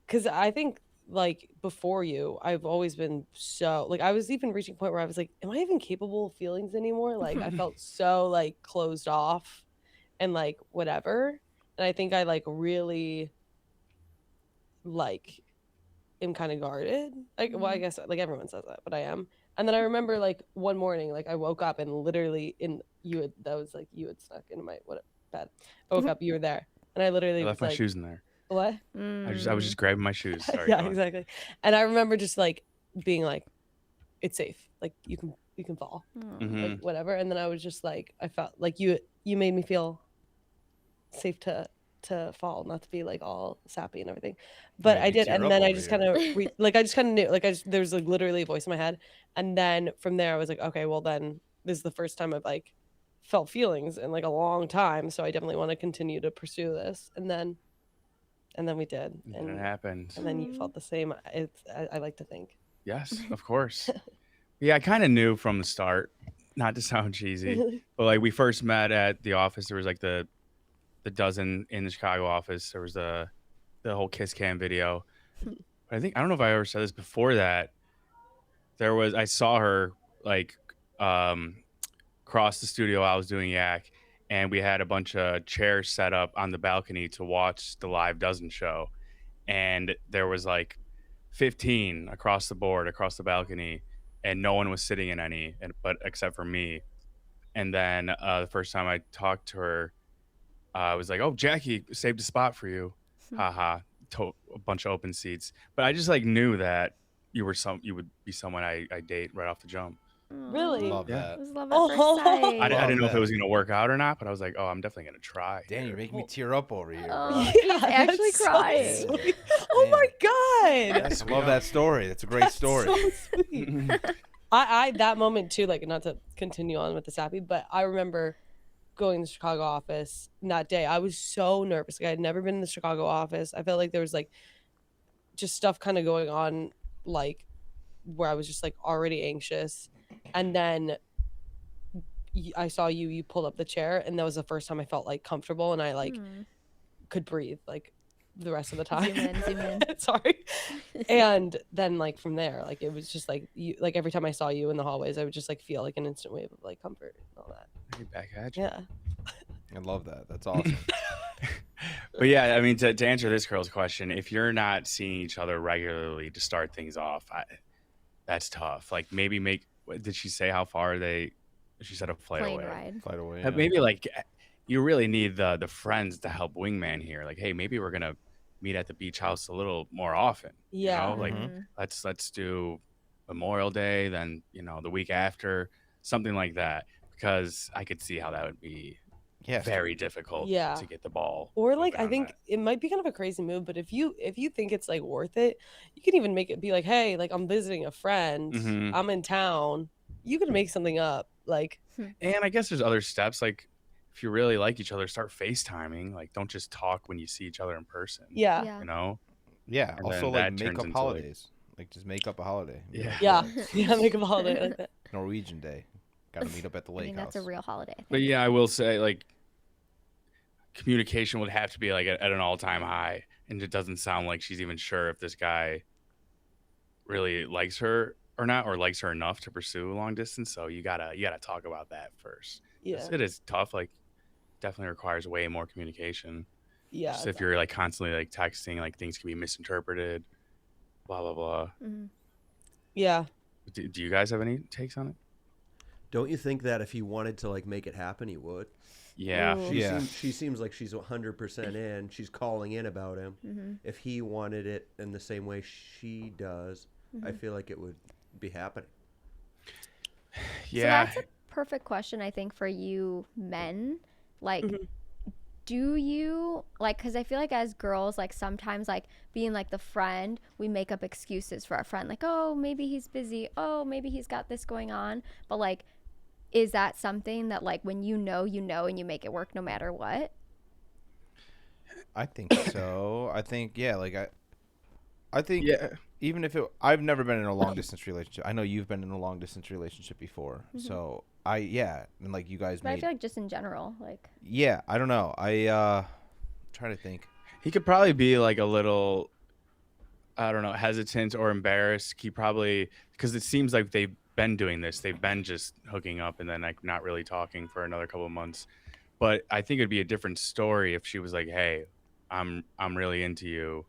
because I think like before you, I've always been so like, I was even reaching a point where I was like, am I even capable of feelings anymore? Like I felt so like closed off and like whatever. And I think I like really like am kind of guarded. Like, well, I guess like everyone says that, but I am. And then I remember like one morning, like I woke up and literally you had snuck into my bed. I woke up, you were there. And I literally I left was my like, shoes in there. what? I was just grabbing my shoes. Sorry. Yeah, exactly. And I remember just like being like, it's safe. Like you can fall, like whatever. And then I was just like, I felt like you made me feel safe to fall, not to be like all sappy and everything. But I did, and then I just kind of like I just kind of knew, like there's like literally a voice in my head, and then from there I was like, okay, well then this is the first time I've like felt feelings in like a long time, so I definitely want to continue to pursue this. And then we did, and it happened. And then you felt the same. I like to think. Yes, of course. Yeah, I kind of knew from the start, not to sound cheesy, but like we first met at the office. There was like the dozen in the Chicago office. There was the whole kiss cam video. But I don't know if I ever said this before that. I saw her like cross the studio. I was doing Yak, and we had a bunch of chairs set up on the balcony to watch the live dozen show. And there was like 15 across the board, across the balcony, and no one was sitting in any, but except for me. And then the first time I talked to her, I was like, "Oh, Jackie saved a spot for you." Haha, a bunch of open seats. But I just like knew that you would be someone I date right off the jump. Really? Love that. It was love at first sight. I didn't know if it was gonna work out or not, but I was like, "Oh, I'm definitely gonna try." Dan, you're making me tear up over here. Oh, he's actually crying. Oh my god! I love that story. That's a great story. So sweet. I that moment too, like not to continue on with the sappy, but I remember going to the Chicago office that day. I was so nervous. Like I had never been in the Chicago office. I felt like there was like just stuff kind of going on, like where I was just like already anxious. and then I saw you pulled up the chair, and that was the first time I felt like comfortable, and I like could breathe like the rest of the time. Zoom in. Sorry. And then like from there, like it was just like you, like every time I saw you in the hallways, I would just like feel like an instant wave of like comfort and all that. Hey, back at you. Yeah. I love that. That's awesome. But yeah, I mean, to answer this girl's question, if you're not seeing each other regularly to start things off, that's tough. Like maybe did she say how far she said a flight Plane away. ride. Flight away. Yeah. Maybe like you really need the friends to help wingman here. Like, hey, maybe we're gonna meet at the beach house a little more often. Yeah. You know? Like let's do Memorial Day, then the week after, something like that. Because I could see how that would be very difficult to get the ball. Or like I think it might be kind of a crazy move, but if you think it's like worth it, you can even make it be like, hey, like I'm visiting a friend, I'm in town. You can make something up. Like, and I guess there's other steps. Like if you really like each other, start FaceTiming. Like don't just talk when you see each other in person. Yeah. You know? Yeah. And also then like that make turns up into, holidays. Like just make up a holiday. Yeah. Yeah, make up a holiday like that. Norwegian Day. Got to meet up at the lake house. That's a real holiday. But yeah, I will say like communication would have to be like at an all-time high, and it doesn't sound like she's even sure if this guy really likes her or not, or likes her enough to pursue long distance. So you gotta talk about that first. Yeah. It is tough. Like definitely requires way more communication. Yeah. Just if you're like constantly like texting, like things can be misinterpreted, blah blah blah. Yeah. Do you guys have any takes on it? Don't you think that if he wanted to like make it happen, he would? Yeah. She seems like she's 100% in. She's calling in about him. If he wanted it in the same way she does, I feel like it would be happening. Yeah. So that's a perfect question, I think, for you men. Like, do you, like, because I feel like as girls, like, sometimes, like, being, like, the friend, we make up excuses for our friend. Like, oh, maybe he's busy. Oh, maybe he's got this going on. But, like, is that something that, like, when you know, and you make it work no matter what? I think so. I think, yeah, like, I think even if I've never been in a long distance relationship. I know you've been in a long distance relationship before. So and like you guys But I feel like just in general, like. Yeah, I don't know. I'm trying to think. He could probably be like a little, I don't know, hesitant or embarrassed. He probably, because it seems like they've been doing this. They've been just hooking up and then like not really talking for another couple of months. But I think it'd be a different story if she was like, hey, I'm really into you.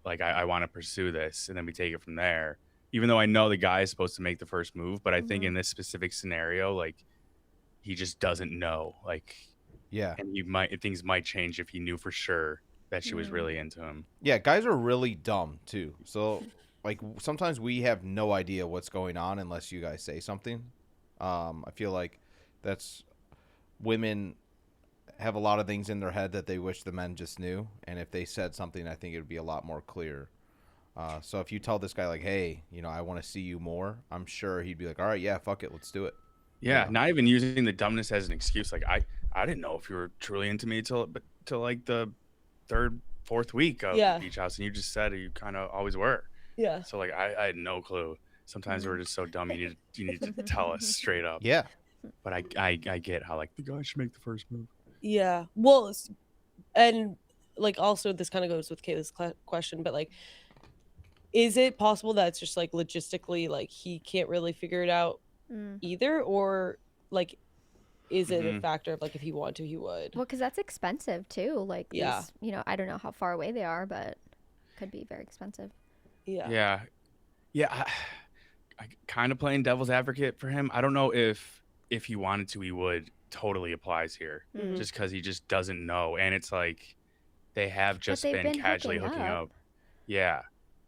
Like, I want to pursue this. And then we take it from there. Even though I know the guy is supposed to make the first move. But I think in this specific scenario, like, he just doesn't know. Like, yeah. And things might change if he knew for sure that she was really into him. Yeah, guys are really dumb, too. So, like, sometimes we have no idea what's going on unless you guys say something. I feel like that's women have a lot of things in their head that they wish the men just knew, and if they said something, I think it would be a lot more clear. So if you tell this guy like, hey, I want to see you more, I'm sure he'd be like, all right, yeah, fuck it, let's do it. Yeah, not even using the dumbness as an excuse. Like, I didn't know if you were truly into me till like the third, fourth week of the beach house, and you just said you kind of always were. Yeah. So like I had no clue. Sometimes we're just so dumb. You need to tell us straight up. Yeah. But I get how like the guy should make the first move. Yeah. Well, and like also this kind of goes with Kayla's question, but like, is it possible that it's just like logistically, like he can't really figure it out either, or like, is it a factor of like if he wanted to, he would? Well, because that's expensive too. Like, yeah, these, I don't know how far away they are, but it could be very expensive. Yeah. I kind of playing devil's advocate for him. I don't know if he wanted to, he would. Totally applies here, just because he just doesn't know, and it's like they have just been casually hooking up. Yeah,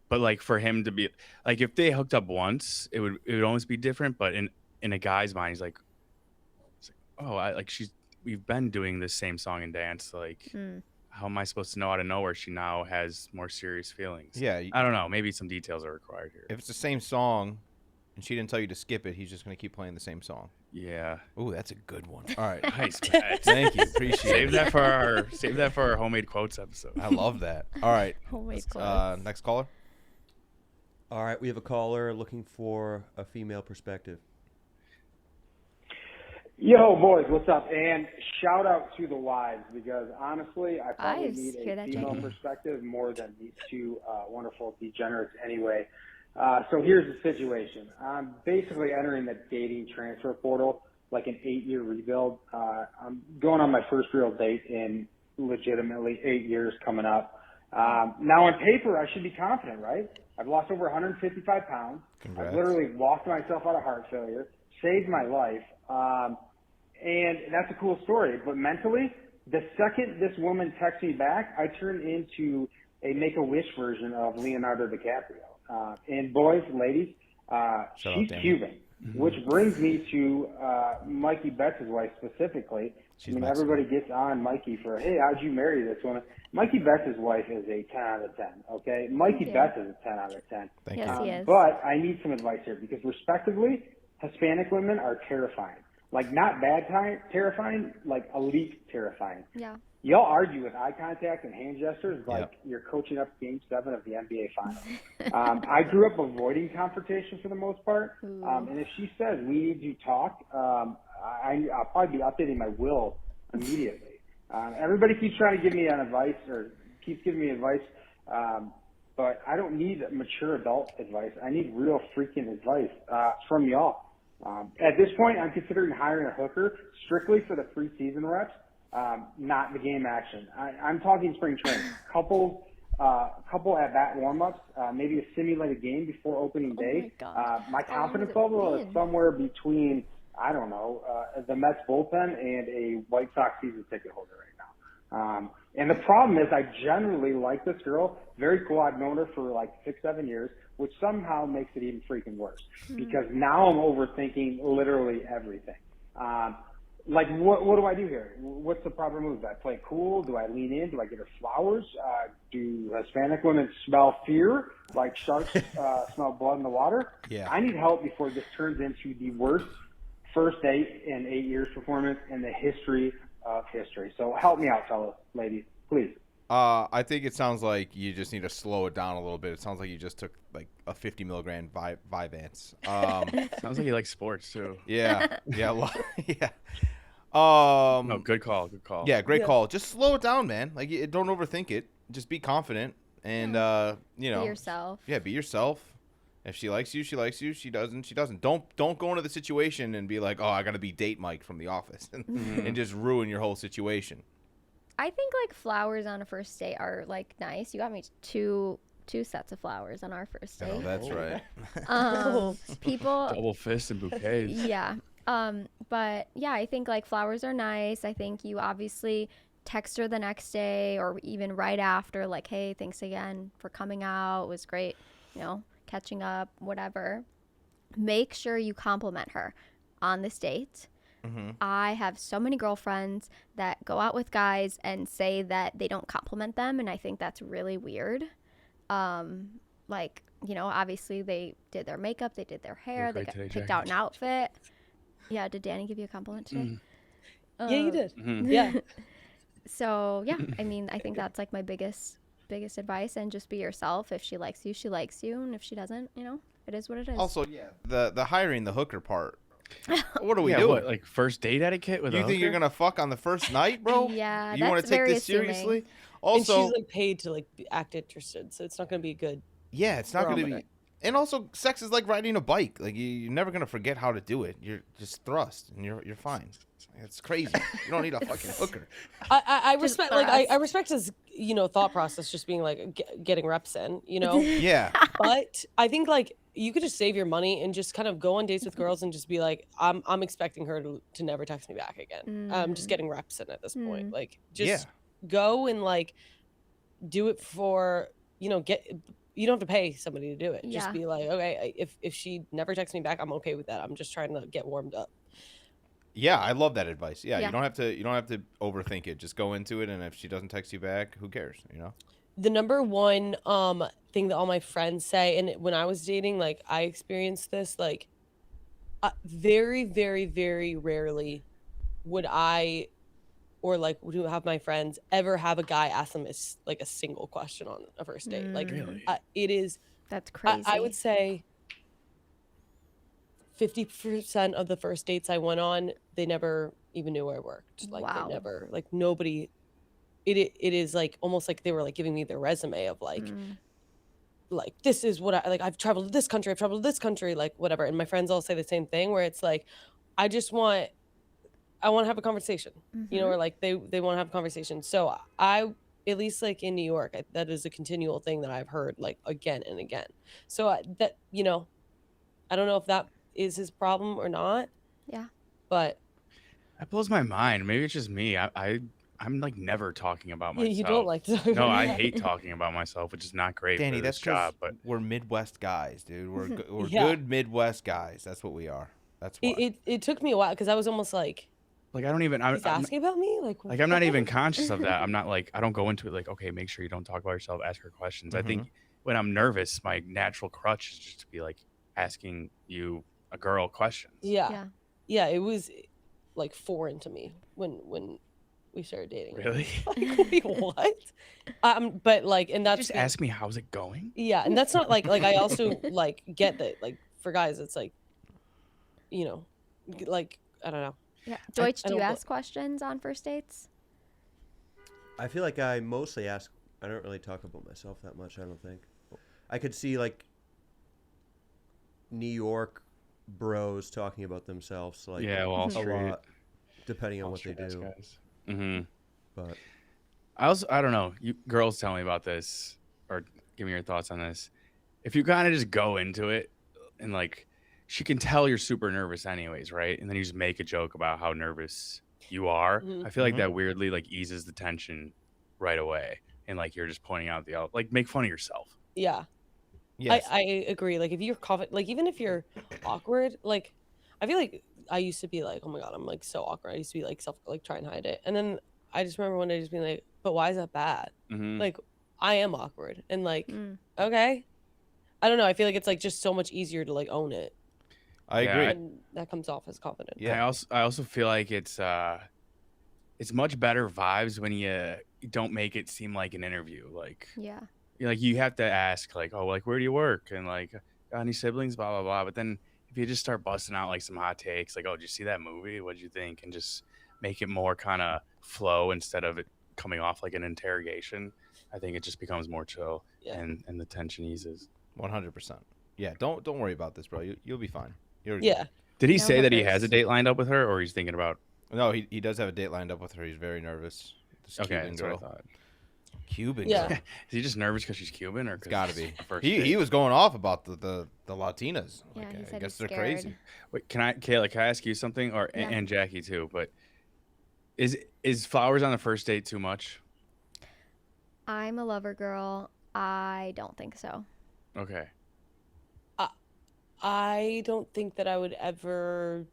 but like for him to be like, if they hooked up once, it would almost be different. But in a guy's mind, he's like, oh, we've been doing this same song and dance. Like, how am I supposed to know out of nowhere she now has more serious feelings? Yeah, I don't know. Maybe some details are required here. If it's the same song, and she didn't tell you to skip it, he's just gonna keep playing the same song. Yeah. Ooh, that's a good one. All right. Nice, Matt. Thank you. Appreciate Save it. that for our homemade quotes episode. I love that. All right. Homemade quotes. Next caller. All right, we have a caller looking for a female perspective. Yo, boys, what's up? And shout out to the wives, because honestly, I probably Wives, need hear a that, female Janny? perspective more than these two wonderful degenerates anyway. So here's the situation. I'm basically entering the dating transfer portal, like an 8-year rebuild. I'm going on my first real date in legitimately 8 years coming up. Now on paper, I should be confident, right? I've lost over 155 pounds. Congrats. I've literally walked myself out of heart failure, saved my life. And that's a cool story. But mentally, the second this woman texts me back, I turn into a Make-A-Wish version of Leonardo DiCaprio. And boys, ladies, she's Danny. Cuban, which brings me to Mikey Betts' wife specifically. She's I mean, Mexican. everybody gets on Mikey for, hey, how'd you marry this woman? Mikey Betts' wife is a 10 out of 10, okay? Mikey you. Betts is a 10 out of 10. Thank Yes, you. he is. But I need some advice here, because respectively, Hispanic women are terrifying. Like, not bad terrifying, like elite terrifying. Yeah. Y'all argue with eye contact and hand gestures like you're coaching up Game 7 of the NBA Finals. I grew up avoiding confrontation for the most part. And if she says we need to talk, I'll probably be updating my will immediately. Everybody keeps trying to give me advice, or keeps giving me advice, but I don't need mature adult advice. I need real freaking advice from y'all. At this point, I'm considering hiring a hooker strictly for the preseason reps, not the game action. I'm talking spring training. Couple at-bat warm-ups, maybe a simulated game before opening day. My confidence level is somewhere between, I don't know, the Mets bullpen and a White Sox season ticket holder right now. And the problem is I generally like this girl. Very cool. I've known her for like 6-7 years, which somehow makes it even freaking worse, because now I'm overthinking literally everything. Like, what do I do here? What's the proper move? Do I play cool? Do I lean in? Do I get her flowers? Do Hispanic women smell fear, like sharks smell blood in the water? Yeah. I need help before this turns into the worst first date in 8 years performance in the history of history. So help me out, fellas, ladies, please. I think it sounds like you just need to slow it down a little bit. It sounds like you just took like a 50 milligram Vyvanse. Sounds like you like sports too. Yeah. Yeah. Yeah. No, good call. Good call. Yeah, great call. Just slow it down, man. Like, don't overthink it. Just be confident and you know, Be yourself. Yeah, be yourself. If she likes you, she likes you. She doesn't, she doesn't. Don't go into the situation and be like, oh, I gotta be date Mike from The Office, and just ruin your whole situation. I think like flowers on a first date are like nice. You got me two sets of flowers on our first date. Oh, that's right. People double fist and bouquets. Yeah. But yeah, I think like flowers are nice. I think you obviously text her the next day or even right after, like, hey, thanks again for coming out. It was great, you know, catching up, whatever. Make sure you compliment her on this date. Mm-hmm. I have so many girlfriends that go out with guys and say that they don't compliment them, and I think that's really weird. Like, you know, obviously they did their makeup, they did their hair, they picked out an outfit. Yeah, did Danny give you a compliment today? Yeah, you did. Mm-hmm. Yeah. So yeah, I mean, I think that's like my biggest advice, and just be yourself. If she likes you, she likes you, and if she doesn't, you know, it is what it is. Also, yeah, the hiring the hooker part. What are we Yeah, doing? what, like first date etiquette with a You think you're hooker? gonna fuck on the first night, bro? Yeah, You want to that's take very this assuming. seriously? And Also, she's like paid to like act interested, so it's not going to be good. yeah, it's not gonna barometer. be. And also, sex is like riding a bike. Like you're never gonna forget how to do it. You're just thrust, and you're fine. It's crazy. You don't need a fucking hooker. I respect like I thrust. respect his thought process, just being like getting reps in, Yeah. But I think like you could just save your money and just kind of go on dates with girls and just be like, I'm expecting her to never text me back again. I'm just getting reps in at this point. Like just go and like do it for you don't have to pay somebody to do it. Yeah. Just be like, okay, if she never texts me back, I'm okay with that. I'm just trying to get warmed up. Yeah, I love that advice. Yeah, Yeah. you don't have to overthink it. Just go into it, and if she doesn't text you back, who cares? You know. The number one thing that all my friends say, and when I was dating, like I experienced this, like very, very, very rarely would I or like would have my friends ever have a guy ask them like a single question on a first date. Like Really? it is That's crazy. I would say 50% of the first dates I went on, they never even knew where I worked. Like Wow. they never, like nobody. It is like almost like they were like giving me their resume of like this is what I like. I've traveled to this country. I've traveled to this country. Like whatever. And my friends all say the same thing, where it's like, I want to have a conversation. You know, or like they want to have a conversation. So at least like in New York, that is a continual thing that I've heard like again and again. So that, you know, I don't know if that is his problem or not. Yeah. But that blows my mind. Maybe it's just me. I'm like never talking about myself. you don't like to talk No, about I that. hate talking about myself, which is not great Danny, for that's this 'cause job. But we're Midwest guys, dude. We're Yeah. good Midwest guys. That's what we are. That's why. It took me a while because I was almost like I don't even. he's asking about me. Like I'm not even conscious of that. I'm not like, I don't go into it like, okay, make sure you don't talk about yourself, ask her questions. I think when I'm nervous, my natural crutch is just to be like asking you a girl questions. Yeah. It was like foreign to me when we started dating. Really? Like, wait, what? But like, and that's Just ask me how's it going. Yeah, and that's not like I also like get that like for guys it's like, you know, like I don't know. Yeah. Doitche, do you don't ask questions on first dates? I feel like I mostly ask. I don't really talk about myself that much. I don't think. I could see like New York bros talking about themselves, like Wall a Street. lot, depending on what they do. But I don't know. You girls tell me about this or give me your thoughts on this. If you kind of just go into it and like, she can tell you're super nervous anyways, right? And then you just make a joke about how nervous you are. I feel like that weirdly like eases the tension right away. And like, you're just pointing out like make fun of yourself. Yeah. Yes. I agree. Like if you're confident, like even if you're awkward, like I feel like I used to be like, oh my God, I'm like so awkward. I used to be like try and hide it. And then I just remember one day just being like, but why is that bad? Like I am awkward and like, okay. I don't know. I feel like it's like just so much easier to like own it. I agree. And that comes off as confident. Yeah. I also feel like it's much better vibes when you don't make it seem like an interview. Like, Yeah. like you have to ask like, oh, like where do you work? And like, got any siblings? Blah, blah, blah. But then if you just start busting out like some hot takes, like, oh, did you see that movie? What'd you think? And just make it more kind of flow instead of it coming off like an interrogation. I think it just becomes more chill and the tension eases. 100%. Yeah. Don't worry about this, bro. You'll be fine. Yeah. Did he say that he has a date lined up with her, or he's thinking about? No, he does have a date lined up with her. He's very nervous. This Okay, Cuban that's girl. what I thought. Cuban Yeah. girl. Is he just nervous because she's Cuban, or It's got to be. first He date? was going off about the Latinas. Yeah, Like, he I said guess he's they're crazy. Wait, Kayla, can I ask you something, or Yeah. and Jackie too? But is flowers on the first date too much? I'm a lover girl. I don't think so. Okay. I don't think that I would ever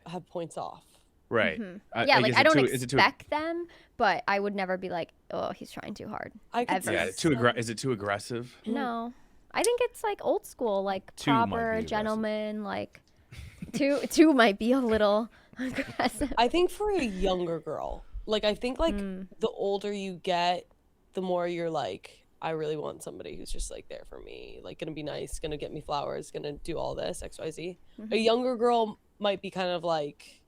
have points off. Right. Yeah, like is I it don't too- is it too- expect them, but I would never be like, oh, he's trying too hard. I could Ever. Yeah. Is it too aggressive? No. I think it's like old school, like Two might be proper aggressive. gentleman, like two might be a little aggressive. I think for a younger girl, like I think like the older you get, the more you're like, I really want somebody who's just like there for me, like gonna be nice, gonna get me flowers, gonna do all this XYZ. A younger girl might be kind of like,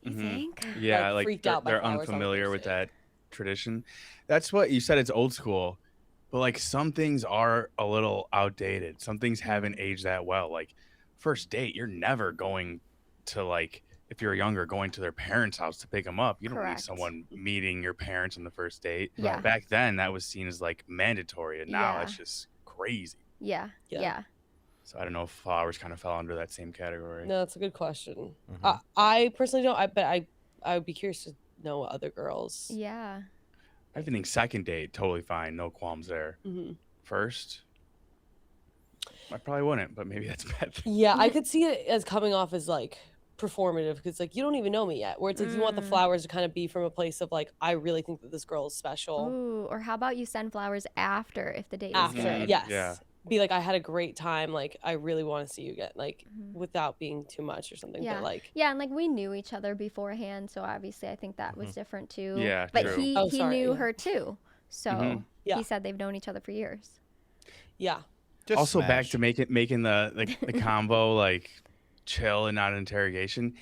You think? Yeah, Like, like freaked they're, out by they're flowers on the unfamiliar first with date. that tradition. That's what you said. It's old school, but like some things are a little outdated. Some things haven't aged that well. Like first date, you're never going to like, if you're younger, going to their parents' house to pick them up. You don't need Correct. someone meeting your parents on the first date. Yeah. Back then, that was seen as like mandatory, and now Yeah. that's just crazy. Yeah. Yeah. So I don't know if flowers kind of fell under that same category. no, that's a good question. I personally don't. But I would be curious to know what other girls. Yeah. I think second date, totally fine, no qualms there. Mhm. First, I probably wouldn't, but maybe that's bad. Yeah, I could see it as coming off as like performative because like you don't even know me yet. Where it's like you want the flowers to kind of be from a place of like I really think that this girl is special. Ooh, or how about you send flowers after if the date is After, good? yes. Yeah. Be like I had a great time. Like I really want to see you again. Like without being too much or something. Yeah. But like Yeah, and like we knew each other beforehand, so obviously I think that was different too. Yeah, But true. he knew her too. So Yeah. he said they've known each other for years. yeah. Just also back smash. to making the combo like chill and not an interrogation.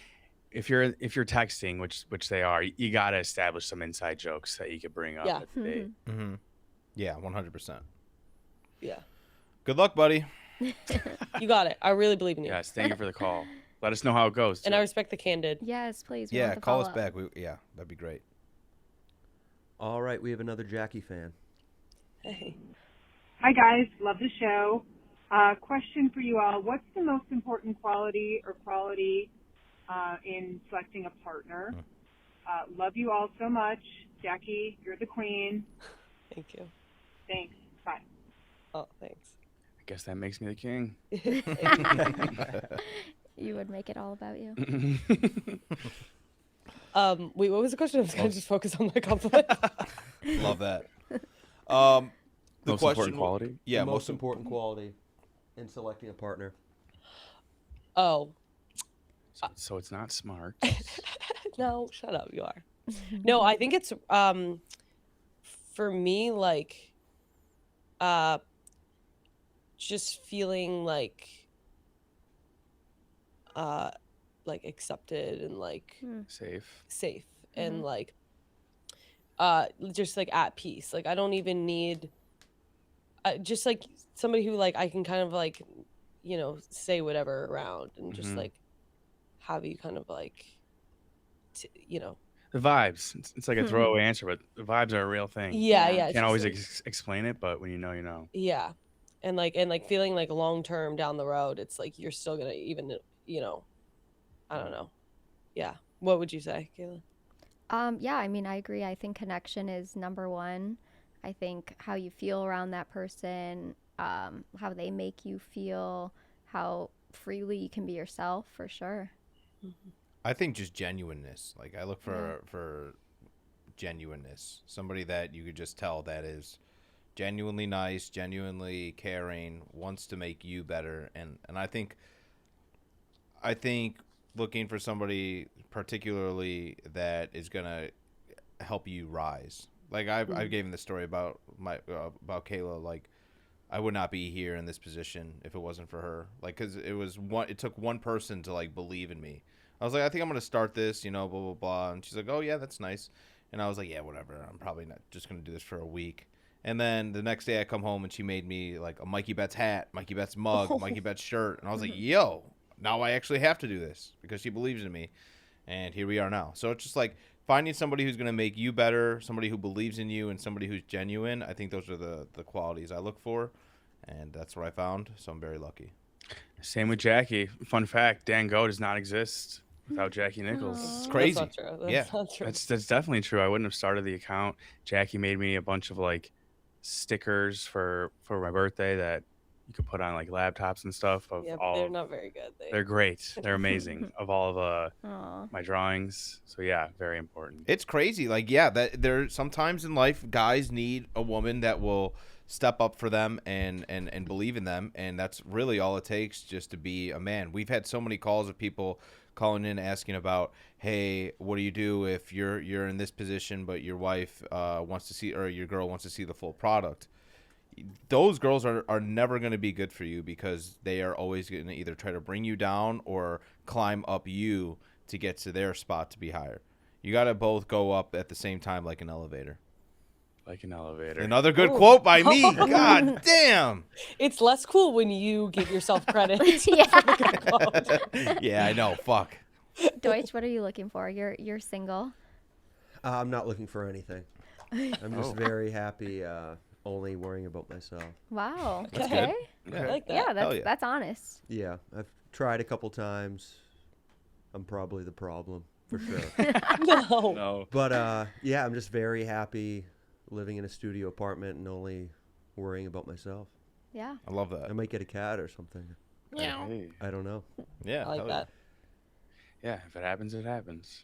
If you're texting, which they are, you gotta establish some inside jokes that you could bring up at the date. Mm-hmm. Yeah, 100%. Yeah. Good luck, buddy. You got it. I really believe in you. Yes, thank you for the call. Let us know how it goes. And I respect the candid. Yes, please. We Yeah, want the call us follow-up. back. Yeah, that'd be great. All right, we have another Jackie fan. Hey. Hi guys, love the show. Question for you all: what's the most important quality in selecting a partner? Love you all so much, Jackie. You're the queen. Thank you. Thanks. Bye. Oh, thanks. I guess that makes me the king. You would make it all about you. Wait, what was the question? I was gonna just focus on my compliment. Love that. The Most question, important quality? Yeah, The most important quality in selecting a partner. Oh. So it's not smart. No, shut up. You are. No, I think it's for me like just feeling like accepted and like safe and like just like at peace. Like I don't even need just like somebody who like I can kind of like say whatever around and just like have you kind of like The vibes. It's like a throwaway answer, but the vibes are a real thing. Yeah, yeah, it's Can't always just explain it, but when you know, you know. yeah, and feeling like long term down the road, it's like you're still gonna even I don't know. Yeah, what would you say, Kayla? Yeah, I mean, I agree. I think connection is number one. I think how you feel around that person, how they make you feel, how freely you can be yourself, for sure. I think just genuineness. Like I look for genuineness. Somebody that you could just tell that is genuinely nice, genuinely caring, wants to make you better. And I think looking for somebody particularly that is gonna help you rise. Like I've given the story about about Kayla. Like I would not be here in this position if it wasn't for her. Like because it took one person to like believe in me. I was like, I think I'm gonna start this, blah blah blah. And she's like, oh yeah, that's nice. And I was like, yeah, whatever. I'm probably not just gonna do this for a week. And then the next day I come home and she made me like a Mikey Betts hat, Mikey Betts mug, Mikey Betts shirt, and I was like, yo, now I actually have to do this because she believes in me. And here we are now. So it's just like finding somebody who's going to make you better, somebody who believes in you, and somebody who's genuine. I think those are the qualities I look for, and that's what I found. So I'm very lucky. Same with Jackie. Fun fact, Dan Go does not exist without Jackie Nichols. It's crazy. That's not true. Yeah. That's not true. That's definitely true. I wouldn't have started the account. Jackie made me a bunch of like stickers for my birthday that you could put on like laptops and stuff. Yeah, but they're not very good. They're great. They're amazing. Of all of my drawings. So yeah, very important. It's crazy. Like, yeah, that there sometimes in life, guys need a woman that will step up for them and believe in them, and that's really all it takes just to be a man. We've had so many calls of people calling in asking about, hey, what do you do if you're in this position but your wife wants to see, or your girl wants to see the full product? Those girls are never going to be good for you because they are always going to either try to bring you down or climb up you to get to their spot to be higher. You got to both go up at the same time like an elevator. Like an elevator. Another good quote by me. God damn. It's less cool when you give yourself credit. Yeah, I know. Fuck. Doitche, what are you looking for? You're single. I'm not looking for anything. I'm just very happy only worrying about myself. Wow. That's okay. good. I Yeah. like that. Yeah, Hell yeah. that's honest. Yeah, I've tried a couple times. I'm probably the problem, for sure. No. But, yeah, I'm just very happy living in a studio apartment and only worrying about myself. Yeah. I love that. I might get a cat or something. Hey. I don't know. Yeah. I like hell that. Yeah, if it happens, it happens.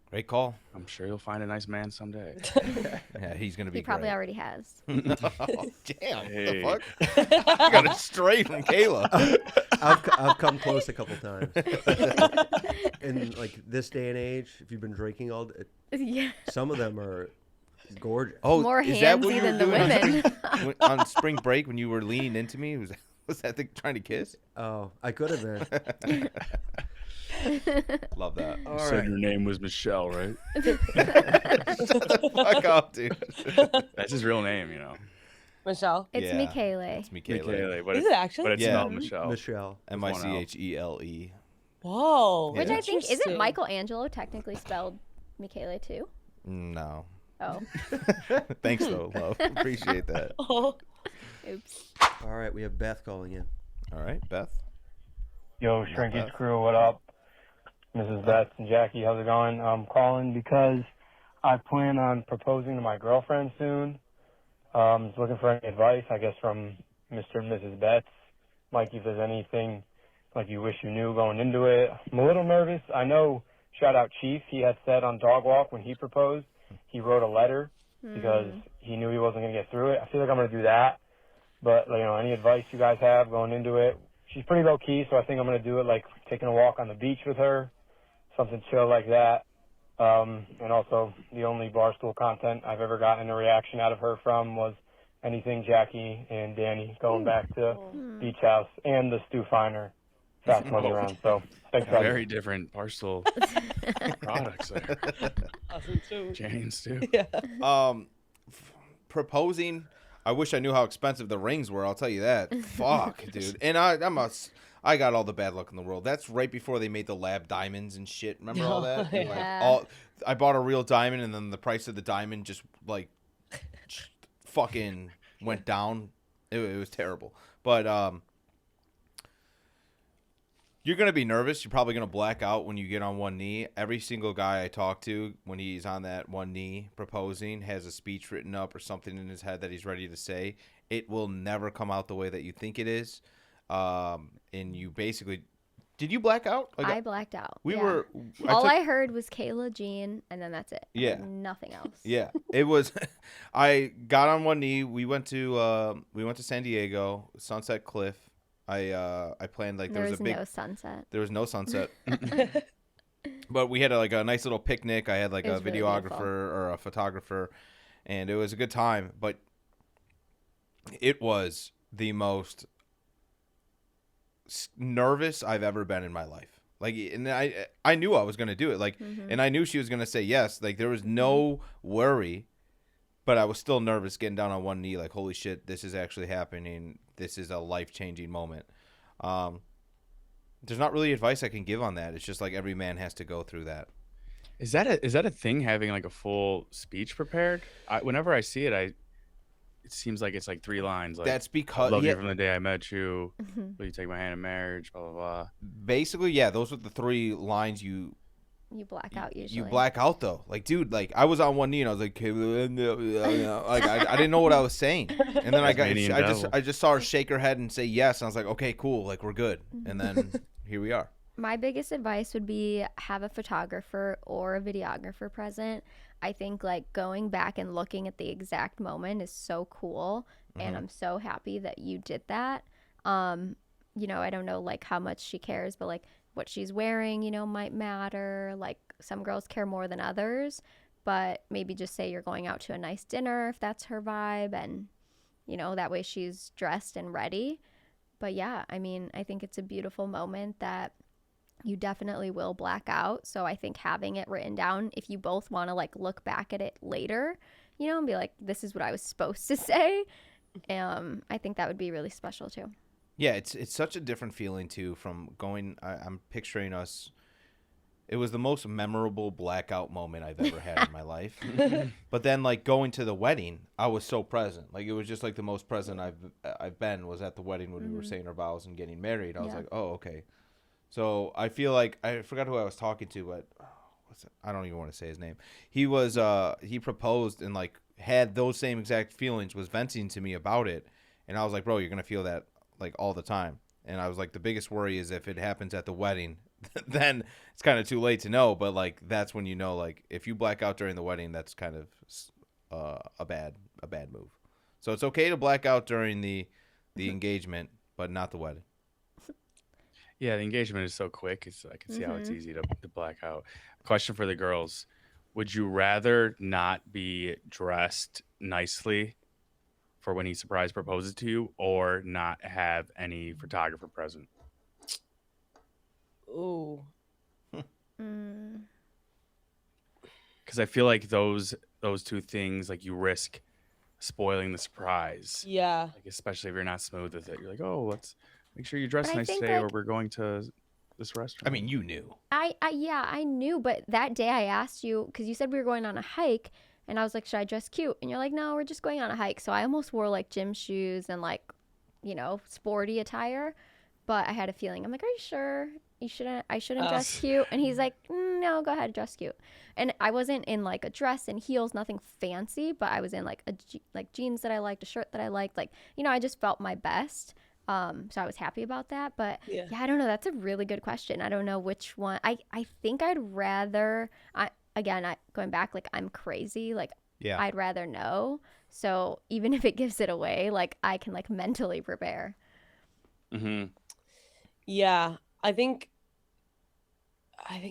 Great call. I'm sure you'll find a nice man someday. Yeah, he's going to be He probably great. already has. Oh, damn. Hey. What the fuck? I got it straight from Kayla. I've come close a couple times. In like this day and age, if you've been drinking all day, Yeah. some of them are Gorgeous. Oh, More is that what handsy you than were the doing women. on spring break when you were leaning into me? Was that thing trying to kiss? Oh, I could have been. Love that. You said your name was Michelle, right? Fuck off, dude. That's his real name, you know. Michelle. It's Yeah, Michele. It's Michele. Michele, but Is it's, it actually? But it's Yeah. spelled Michelle. Michelle. Michele. Whoa. Which I think isn't interesting. Michelangelo technically spelled Michele too? No. Oh. Thanks though, love. Appreciate that. Oh. Oops. All right, we have Beth calling in. All right, Beth. Yo, Not Shrinkage Beth. crew, what up? Mrs. Beth and Jackie, how's it going? I'm calling because I plan on proposing to my girlfriend soon. Just looking for any advice, I guess, from Mr. and Mrs. Betts. Mikey, if there's anything like you wish you knew going into it. I'm a little nervous. I know, shout out Chief, he had said on Dog Walk when he proposed, he wrote a letter because he knew he wasn't going to get through it. I feel like I'm going to do that. But, any advice you guys have going into it? She's pretty low key, so I think I'm going to do it like taking a walk on the beach with her, something chill like that. And also, the only Barstool content I've ever gotten a reaction out of her from was anything Jackie and Danny going back to Beach House and the Stu Finer fast money round. So, thanks, guys. Very different Barstool products there. Awesome too. Janny and Stu. Yeah. Proposing. I wish I knew how expensive the rings were. I'll tell you that. Fuck, dude. And I got all the bad luck in the world. That's right before they made the lab diamonds and shit. Remember all that? And, Yeah. I bought a real diamond, and then the price of the diamond just fucking went down. It was terrible. But you're gonna be nervous. You're probably gonna black out when you get on one knee. Every single guy I talk to, when he's on that one knee proposing, has a speech written up or something in his head that he's ready to say. It will never come out the way that you think it is. And you basically, did you black out? I blacked out. We yeah. were. I heard was Kayla, Jean, and then that's it. Yeah. Nothing else. Yeah, it was. I got on one knee. We went to San Diego, Sunset Cliff. I planned like there was a big no sunset. There was no sunset. But we had a nice little picnic. I had like a videographer or a photographer, and it was a good time. But it was the most nervous I've ever been in my life. And I knew I was gonna do it. And I knew she was gonna say yes. There was no worry, but I was still nervous getting down on one knee. Like, holy shit, this is actually happening. This is a life-changing moment. There's not really advice I can give on that. It's just like every man has to go through that. Is that a thing, having like a full speech prepared? Whenever I see it, it seems like it's like 3 lines. Like, that's because love you from the day I met you. Will you take my hand in marriage? Blah blah blah. Basically, yeah, those were the 3 lines you black out usually. You black out though. Dude, I was on one knee and I was like, I didn't know what I was saying. And then I just saw her shake her head and say yes, and I was like, okay, cool, we're good. And then here we are. My biggest advice would be have a photographer or a videographer present. I think going back and looking at the exact moment is so cool, and I'm so happy that you did that. I don't know how much she cares, but what she's wearing, might matter. Some girls care more than others, but maybe just say you're going out to a nice dinner if that's her vibe, and that way she's dressed and ready. But yeah, I think it's a beautiful moment that you definitely will black out. So I think having it written down, if you both want to look back at it later, and be like, this is what I was supposed to say, I think that would be really special too. Yeah, it's such a different feeling too from going. I'm picturing us. It was the most memorable blackout moment I've ever had in my life. But then going to the wedding, I was so present. It was just the most present I've been was at the wedding when we were saying our vows and getting married. I was like, oh, okay. So I feel like I forgot who I was talking to, but I don't even want to say his name. He was he proposed and had those same exact feelings, was venting to me about it, and I was like, bro, you're gonna feel that all the time. And I was like, the biggest worry is if it happens at the wedding, then it's kind of too late to know. But that's when you know, if you black out during the wedding, that's kind of a bad move. So it's okay to black out during the engagement, but not the wedding. Yeah, the engagement is so quick. I can see how it's easy to black out. Question for the girls: Would you rather not be dressed nicely for when he surprise proposes to you, or not have any photographer present? Ooh. Because I feel like those two things, like, you risk spoiling the surprise. Yeah. Like, especially if you're not smooth with it. You're like, oh, let's make sure you dress But I nice think, today, or like- we're going to this restaurant. I mean, you knew. I knew, but that day I asked you, because you said we were going on a hike, and I was like, should I dress cute? And you're like, no, we're just going on a hike. So I almost wore like gym shoes and like, sporty attire, but I had a feeling. I'm like, are you sure? I shouldn't dress cute? And he's like, no, go ahead, dress cute. And I wasn't in like a dress and heels, nothing fancy, but I was in like jeans that I liked, a shirt that I liked. Like, I just felt my best. So I was happy about that. But yeah, I don't know. That's a really good question. I don't know which one. I think I'd rather, going back, like, I'm crazy. Like, I'd rather know. So even if it gives it away, like, I can like mentally prepare. Mm-hmm. Yeah, I think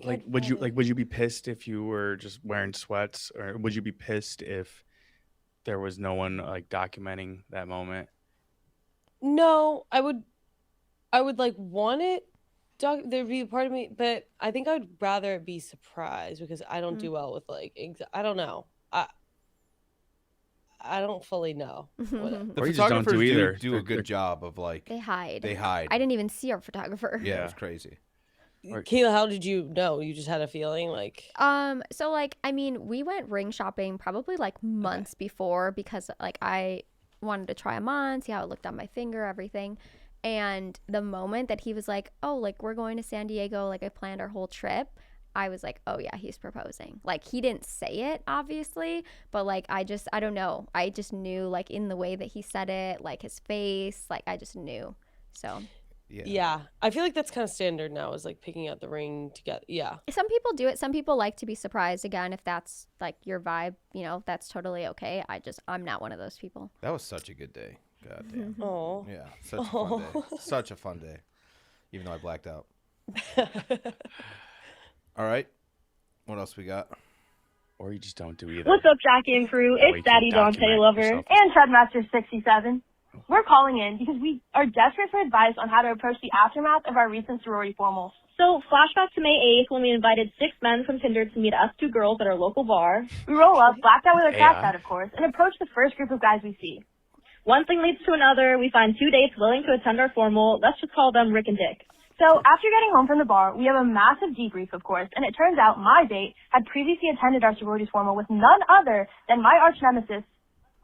like, would you be pissed if you were just wearing sweats, or would you be pissed if there was no one like documenting that moment? No, I would like want it. There'd be a part of me, but I think I'd rather be surprised because I don't do well with like I don't know. I don't fully know. The Or you just don't do either. do a good job of like They hide. I didn't even see our photographer. Yeah, it was crazy. Kayla, how did you know? You just had a feeling like So like, I mean, we went ring shopping probably like months before because like I wanted to try them on, see how it looked on my finger, everything. And the moment that he was like, oh, like, we're going to San Diego, like, I planned our whole trip, I was like, oh yeah, he's proposing. Like, he didn't say it, obviously, but like, I don't know. I just knew, like, in the way that he said it, like his face, like, I just knew. So yeah, I feel like that's kind of standard now, is like picking out the ring together. Yeah, some people do it. Some people like to be surprised. Again, if that's like your vibe, that's totally okay. I'm not one of those people. That was such a good day. God damn. Oh yeah, such a fun day. Such a fun day, even though I blacked out. All right, what else we got? Or you just don't do either. What's up, Jackie and crew? That way It's you can Daddy Dante document Lover yourself. and Treadmaster67. We're calling in because we are desperate for advice on how to approach the aftermath of our recent sorority formals. So, flashback to May 8th when we invited 6 men from Tinder to meet us 2 girls at our local bar. We roll up, blacked out with our cats out, of course, and approach the first group of guys we see. One thing leads to another. We find 2 dates willing to attend our formal. Let's just call them Rick and Dick. So, after getting home from the bar, we have a massive debrief, of course, and it turns out my date had previously attended our sorority's formal with none other than my arch nemesis.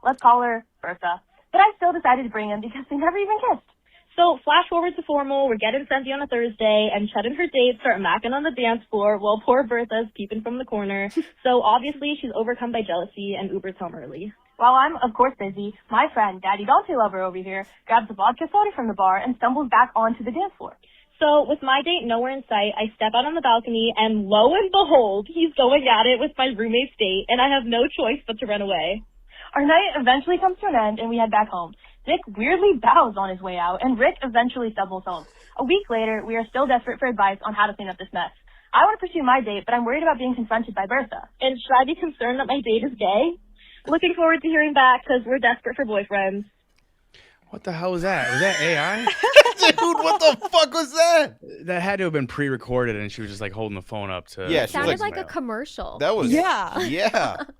Let's call her Bertha. But I still decided to bring him because they never even kissed. So, flash forward to formal, we're getting scenty on a Thursday, and Chet and her date start macking on the dance floor while poor Bertha's peeping from the corner. So, obviously, she's overcome by jealousy and Ubers home early. While I'm, of course, busy, my friend, Daddy Dante Lover over here, grabs a vodka soda from the bar and stumbles back onto the dance floor. So, with my date nowhere in sight, I step out on the balcony, and lo and behold, he's going at it with my roommate's date, and I have no choice but to run away. Our night eventually comes to an end, and we head back home. Dick weirdly bows on his way out, and Rick eventually stumbles home. A week later, we are still desperate for advice on how to clean up this mess. I want to pursue my date, but I'm worried about being confronted by Bertha. And should I be concerned that my date is gay? Looking forward to hearing back, because we're desperate for boyfriends. What the hell was that? Was that AI? Dude, what the fuck was that? That had to have been pre-recorded, and she was just like holding the phone up to. Yeah, It sounded like a commercial. That was yeah.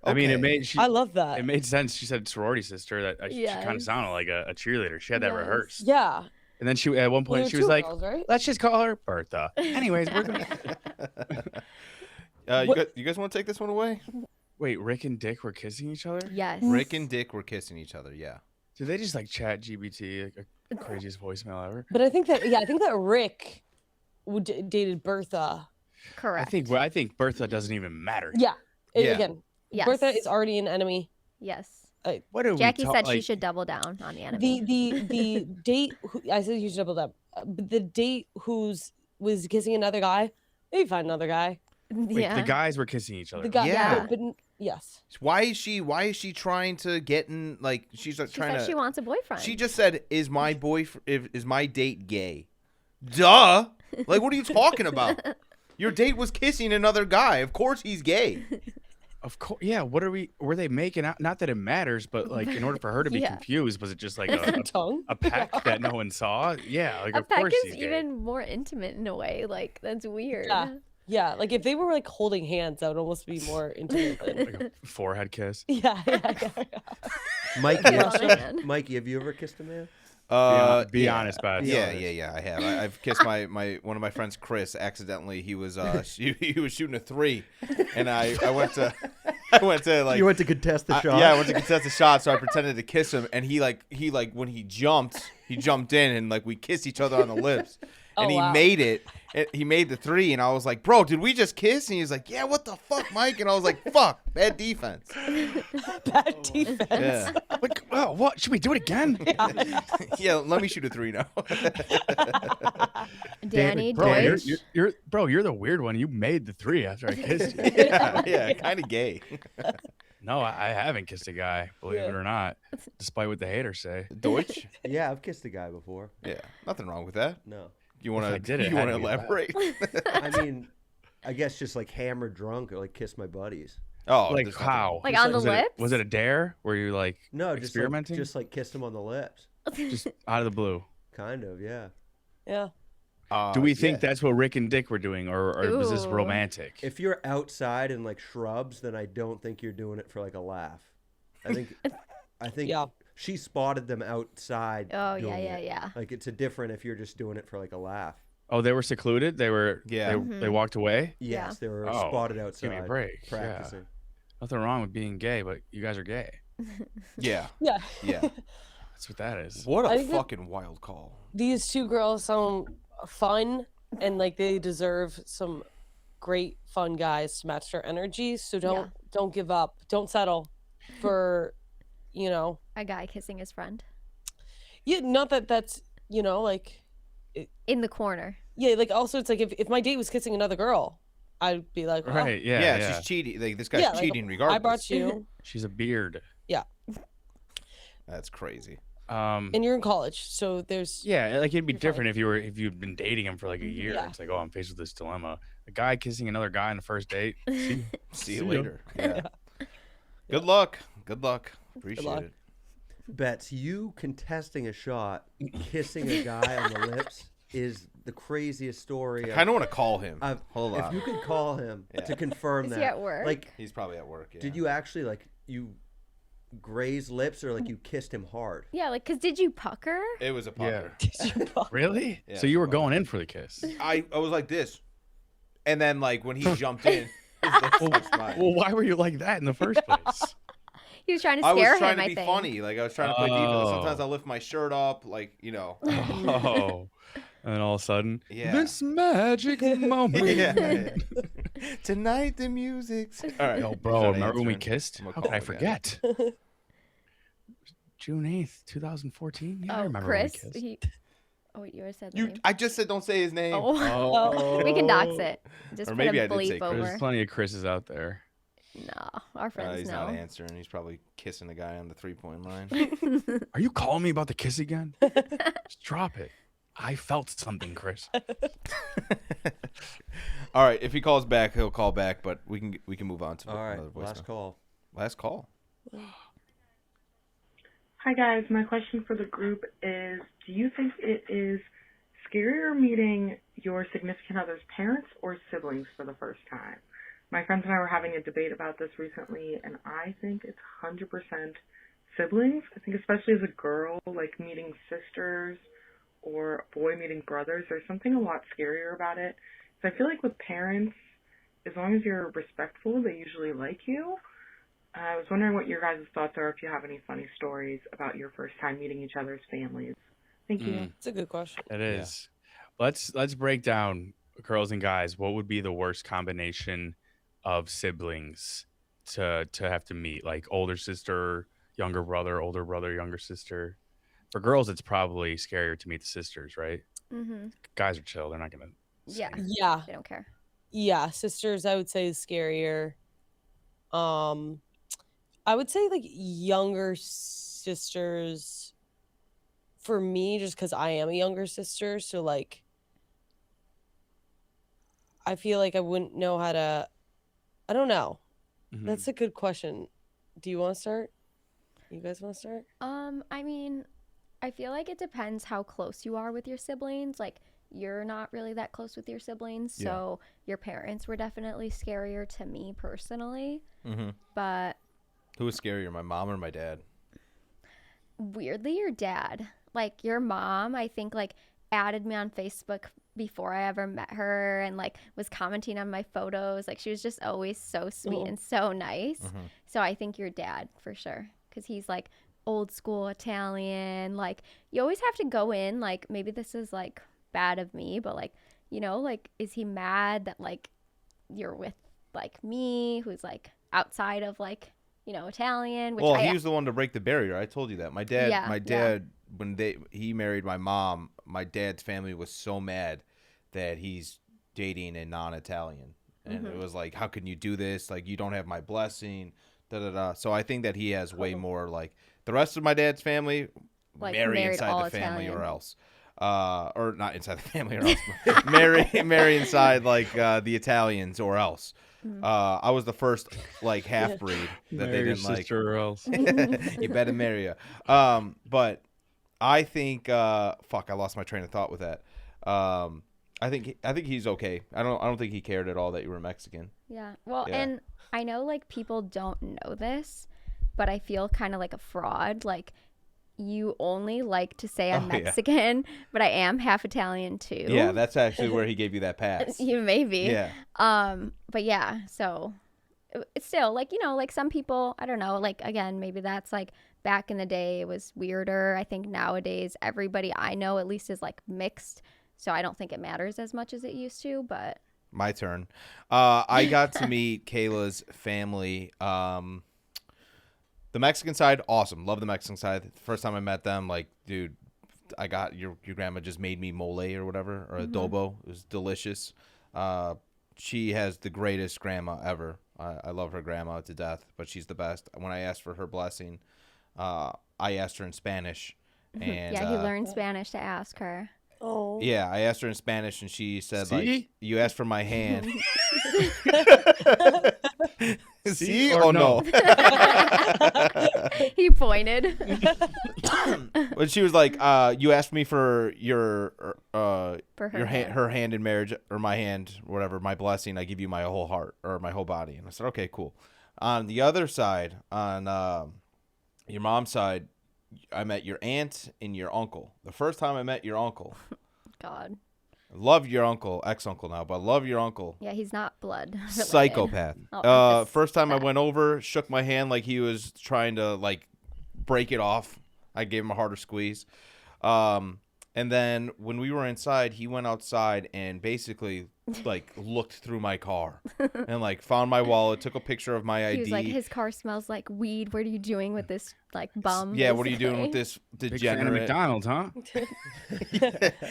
I mean, it made. I love that. It made sense. She said sorority sister. That she kind of Yes. sounded like a cheerleader. She had that rehearsed. Yeah. And then she, at one point, There she were was 2 like, girls, right? "Let's just call her Bertha." Anyways, we're gonna. You guys want to take this one away? Wait, Rick and Dick were kissing each other? Yes. Rick and Dick were kissing each other. Yeah. Did they just like chat GBT, like the craziest voicemail ever? But I think that Rick dated Bertha. Correct. I think Bertha doesn't even matter. Yeah. Yeah. Again, Yes. Bertha is already an enemy. Yes. What did Jackie we said she like, should double down on the enemy. The date I said you should double down. But the date was kissing another guy. Maybe find another guy. Wait, the guys were kissing each other. The guy. Yeah. But yes. Why is she trying to get in? Like she's She trying said to. she wants a boyfriend. She just said, "Is my is my date gay?" Duh. Like, what are you talking about? Your date was kissing another guy. Of course he's gay. Of course, yeah. Were they making out? Not that it matters, but like in order for her to be Yeah. confused, was it just like Tongue? a peck that no one saw? Yeah, like A of peck course is he's gay. even more intimate in a way. Like that's weird. Yeah. Yeah, like if they were like holding hands, that would almost be more intimate. Like a forehead kiss. Yeah. Mikey, Yeah. Mikey, have you ever kissed a man? Be honest, Beth. Yeah, I have. I've kissed my one of my friends, Chris, accidentally. He was he was shooting a 3, and I went to like You went to contest the shot? Yeah, I went to contest the shot, so I pretended to kiss him, and he when he jumped in, and like we kissed each other on the lips, and he made it. He made the 3, and I was like, "Bro, did we just kiss?" And he was like, "Yeah, what the fuck, Mike?" And I was like, "Fuck, bad defense." Bad defense. Yeah. Like, well, what should we do it again? Yeah, let me shoot a 3 now. Danny, bro, Doitche. you're the weird one. You made the 3 after I kissed you. yeah, kind of gay. No, I haven't kissed a guy, believe it or not, despite what the haters say. Deutsch? Yeah, I've kissed a guy before. Yeah, nothing wrong with that. No. You want If I did it, to it had to be elaborate? I mean, I guess just like hammered drunk or like kiss my buddies. Oh, like there's how? Like on the was lips? Was it a dare? Were you like No, experimenting? just like kissed him on the lips. Just out of the blue. Kind of, yeah. Yeah. Do we think that's what Rick and Dick were doing, or was this Ooh. romantic? If you're outside in like shrubs, then I don't think you're doing it for like a laugh. I think Yeah. she spotted them outside. Oh, doing yeah. it. Like it's a different if you're just doing it for like a laugh. Oh, they were secluded. They were. Yeah. They walked away. Yes, they were Oh, spotted outside. Give me a break. Practicing. Yeah. Nothing wrong with being gay, but you guys are gay. Yeah. Yeah. Yeah. That's what that is. What I a think that- fucking wild call. These 2 girls sound fun, and like they deserve some great fun guys to match their energy. So don't give up. Don't settle for, A guy kissing his friend Yeah, not that that's like in the corner. Yeah, like also it's like if my date was kissing another girl, I'd be like, oh, Right? Yeah. She's cheating. Like this guy's yeah, like, cheating regardless. I brought you. She's a beard. Yeah. That's crazy. And you're in college, so there's Yeah, like it'd be different if you'd been dating him for like a year. Yeah. It's like, oh, I'm faced with this dilemma: a guy kissing another guy on the first date. See you later. Yeah. Good luck. Appreciate luck. it. Bets, you contesting a shot, kissing a guy on the lips is the craziest story. I kind of want to call him. Hold If on. you could call him to confirm Is that. he at work? Like, He's probably at work. Yeah. did you actually like you graze lips or like you kissed him hard? Yeah, like, cause did you pucker? It was a pucker. Really? Yeah, so you were going in for the kiss? I was like this, and then like when he jumped in, his lips touched mine. Well, why were you like that in the first place? He was trying to I scare was trying him. to I be think. funny. Like I was trying to play defense. Sometimes I lift my shirt up, like Oh. And then all of a sudden, Yeah. this magic moment. Yeah. Tonight the music's. All right. Oh, bro, Not remember when we answering. kissed? I'm gonna How call could I him again. forget? June 8th, 2014. Yeah, I Oh, remember Chris. when we kissed. Oh, wait, you already said the name. I just said don't say his name. Oh. Oh. We can dox it. Just Or put maybe a I did say bleep Chris. over. There's plenty of Chris's out there. No, our friends He's know. not answering. He's probably kissing the guy on the 3-point line. Are you calling me about the kiss again? Just drop it. I felt something, Chris. All right. If he calls back, he'll call back. But we can move on to All right, another voicemail. last call. Last call. Hi guys, my question for the group is, do you think it is scarier meeting your significant other's parents or siblings for the first time? My friends and I were having a debate about this recently, and I think it's 100% siblings. I think especially as a girl, like meeting sisters or a boy meeting brothers, there's something a lot scarier about it. So I feel like with parents, as long as you're respectful, they usually like you. I was wondering what your guys' thoughts are, if you have any funny stories about your first time meeting each other's families. Thank you. It's a good question. It is. Let's break down, girls and guys, what would be the worst combination of siblings to have to meet? Like older sister, younger brother, older brother, younger sister. For girls, it's probably scarier to meet the sisters, right? Mm-hmm. Guys are chill. They're not going to. Yeah. Yeah. They don't care. Yeah, sisters I would say is scarier. I would say like younger sisters for me, just because I am a younger sister, so like I feel like I wouldn't know how to, I don't know. That's a good question. Do you want to start? You guys want to start? I mean, I feel like it depends how close you are with your siblings. Like, you're not really that close with your siblings, so your parents were definitely scarier to me personally. But who was scarier, my mom or my dad? Weirdly, your dad. Like, your mom, I think, like, added me on Facebook before I ever met her and, like, was commenting on my photos. Like, she was just always so sweet and so nice. So I think your dad, for sure, because he's, like, old school Italian. Like, you always have to go in, like, maybe this is, like, bad of me, but, like, you know, like, is he mad that, like, you're with, like, me, who's, like, outside of, like, you know, Italian? Which He was the one to break the barrier. I told you that. My dad, when he married my mom, my dad's family was so mad that he's dating a non-Italian. And it was like, how can you do this? Like, you don't have my blessing, da-da-da. So I think that he has way more, like, the rest of my dad's family, like, marry inside the family Italian. or else. Or not inside the family or else. marry inside, like, the Italians or else. I was the first, like, half breed that they didn't like. Or else. You better marry her. But I think I lost my train of thought with that. I think he's okay. I don't think he cared at all that you were Mexican. Yeah. Well, and I know, like, people don't know this, but I feel kind of like a fraud. Like, you only like to say I'm Mexican, but I am half Italian too. Yeah, that's actually where he gave you that pass. You maybe. Yeah. But yeah, so it's still, like, you know, like, some people, I don't know, like, again, maybe that's, like, back in the day it was weirder. I think nowadays everybody I know at least is, like, mixed, so I don't think it matters as much as it used to. But my turn. I got to meet Kayla's family. The Mexican side, awesome. Love the Mexican side. The first time I met them, like, dude, I got your grandma just made me mole or whatever, or adobo. It was delicious. She has the greatest grandma ever. I love her grandma to death, but she's the best. When I asked for her blessing, I asked her in Spanish. And yeah, he learned Spanish to ask her. Oh. Yeah, I asked her in Spanish, and she said, like, you asked for my hand. See or no? He pointed. But she was like, you asked me for her hand in marriage, or my hand, whatever, my blessing. I give you my whole heart or my whole body. And I said, okay, cool. On the other side, on your mom's side, I met your aunt and your uncle. The first time I met your uncle. God. Love your uncle, ex-uncle now, but love your uncle. Yeah, he's not blood. Psychopath. First time I went over, shook my hand like he was trying to, like, break it off. I gave him a harder squeeze. And then when we were inside, he went outside and basically, like, looked through my car and, like, found my wallet, took a picture of my ID. He was like, his car smells like weed. What are you doing with this, like, bum? Yeah, what are you doing with this degenerate? Big fan of McDonald's, huh?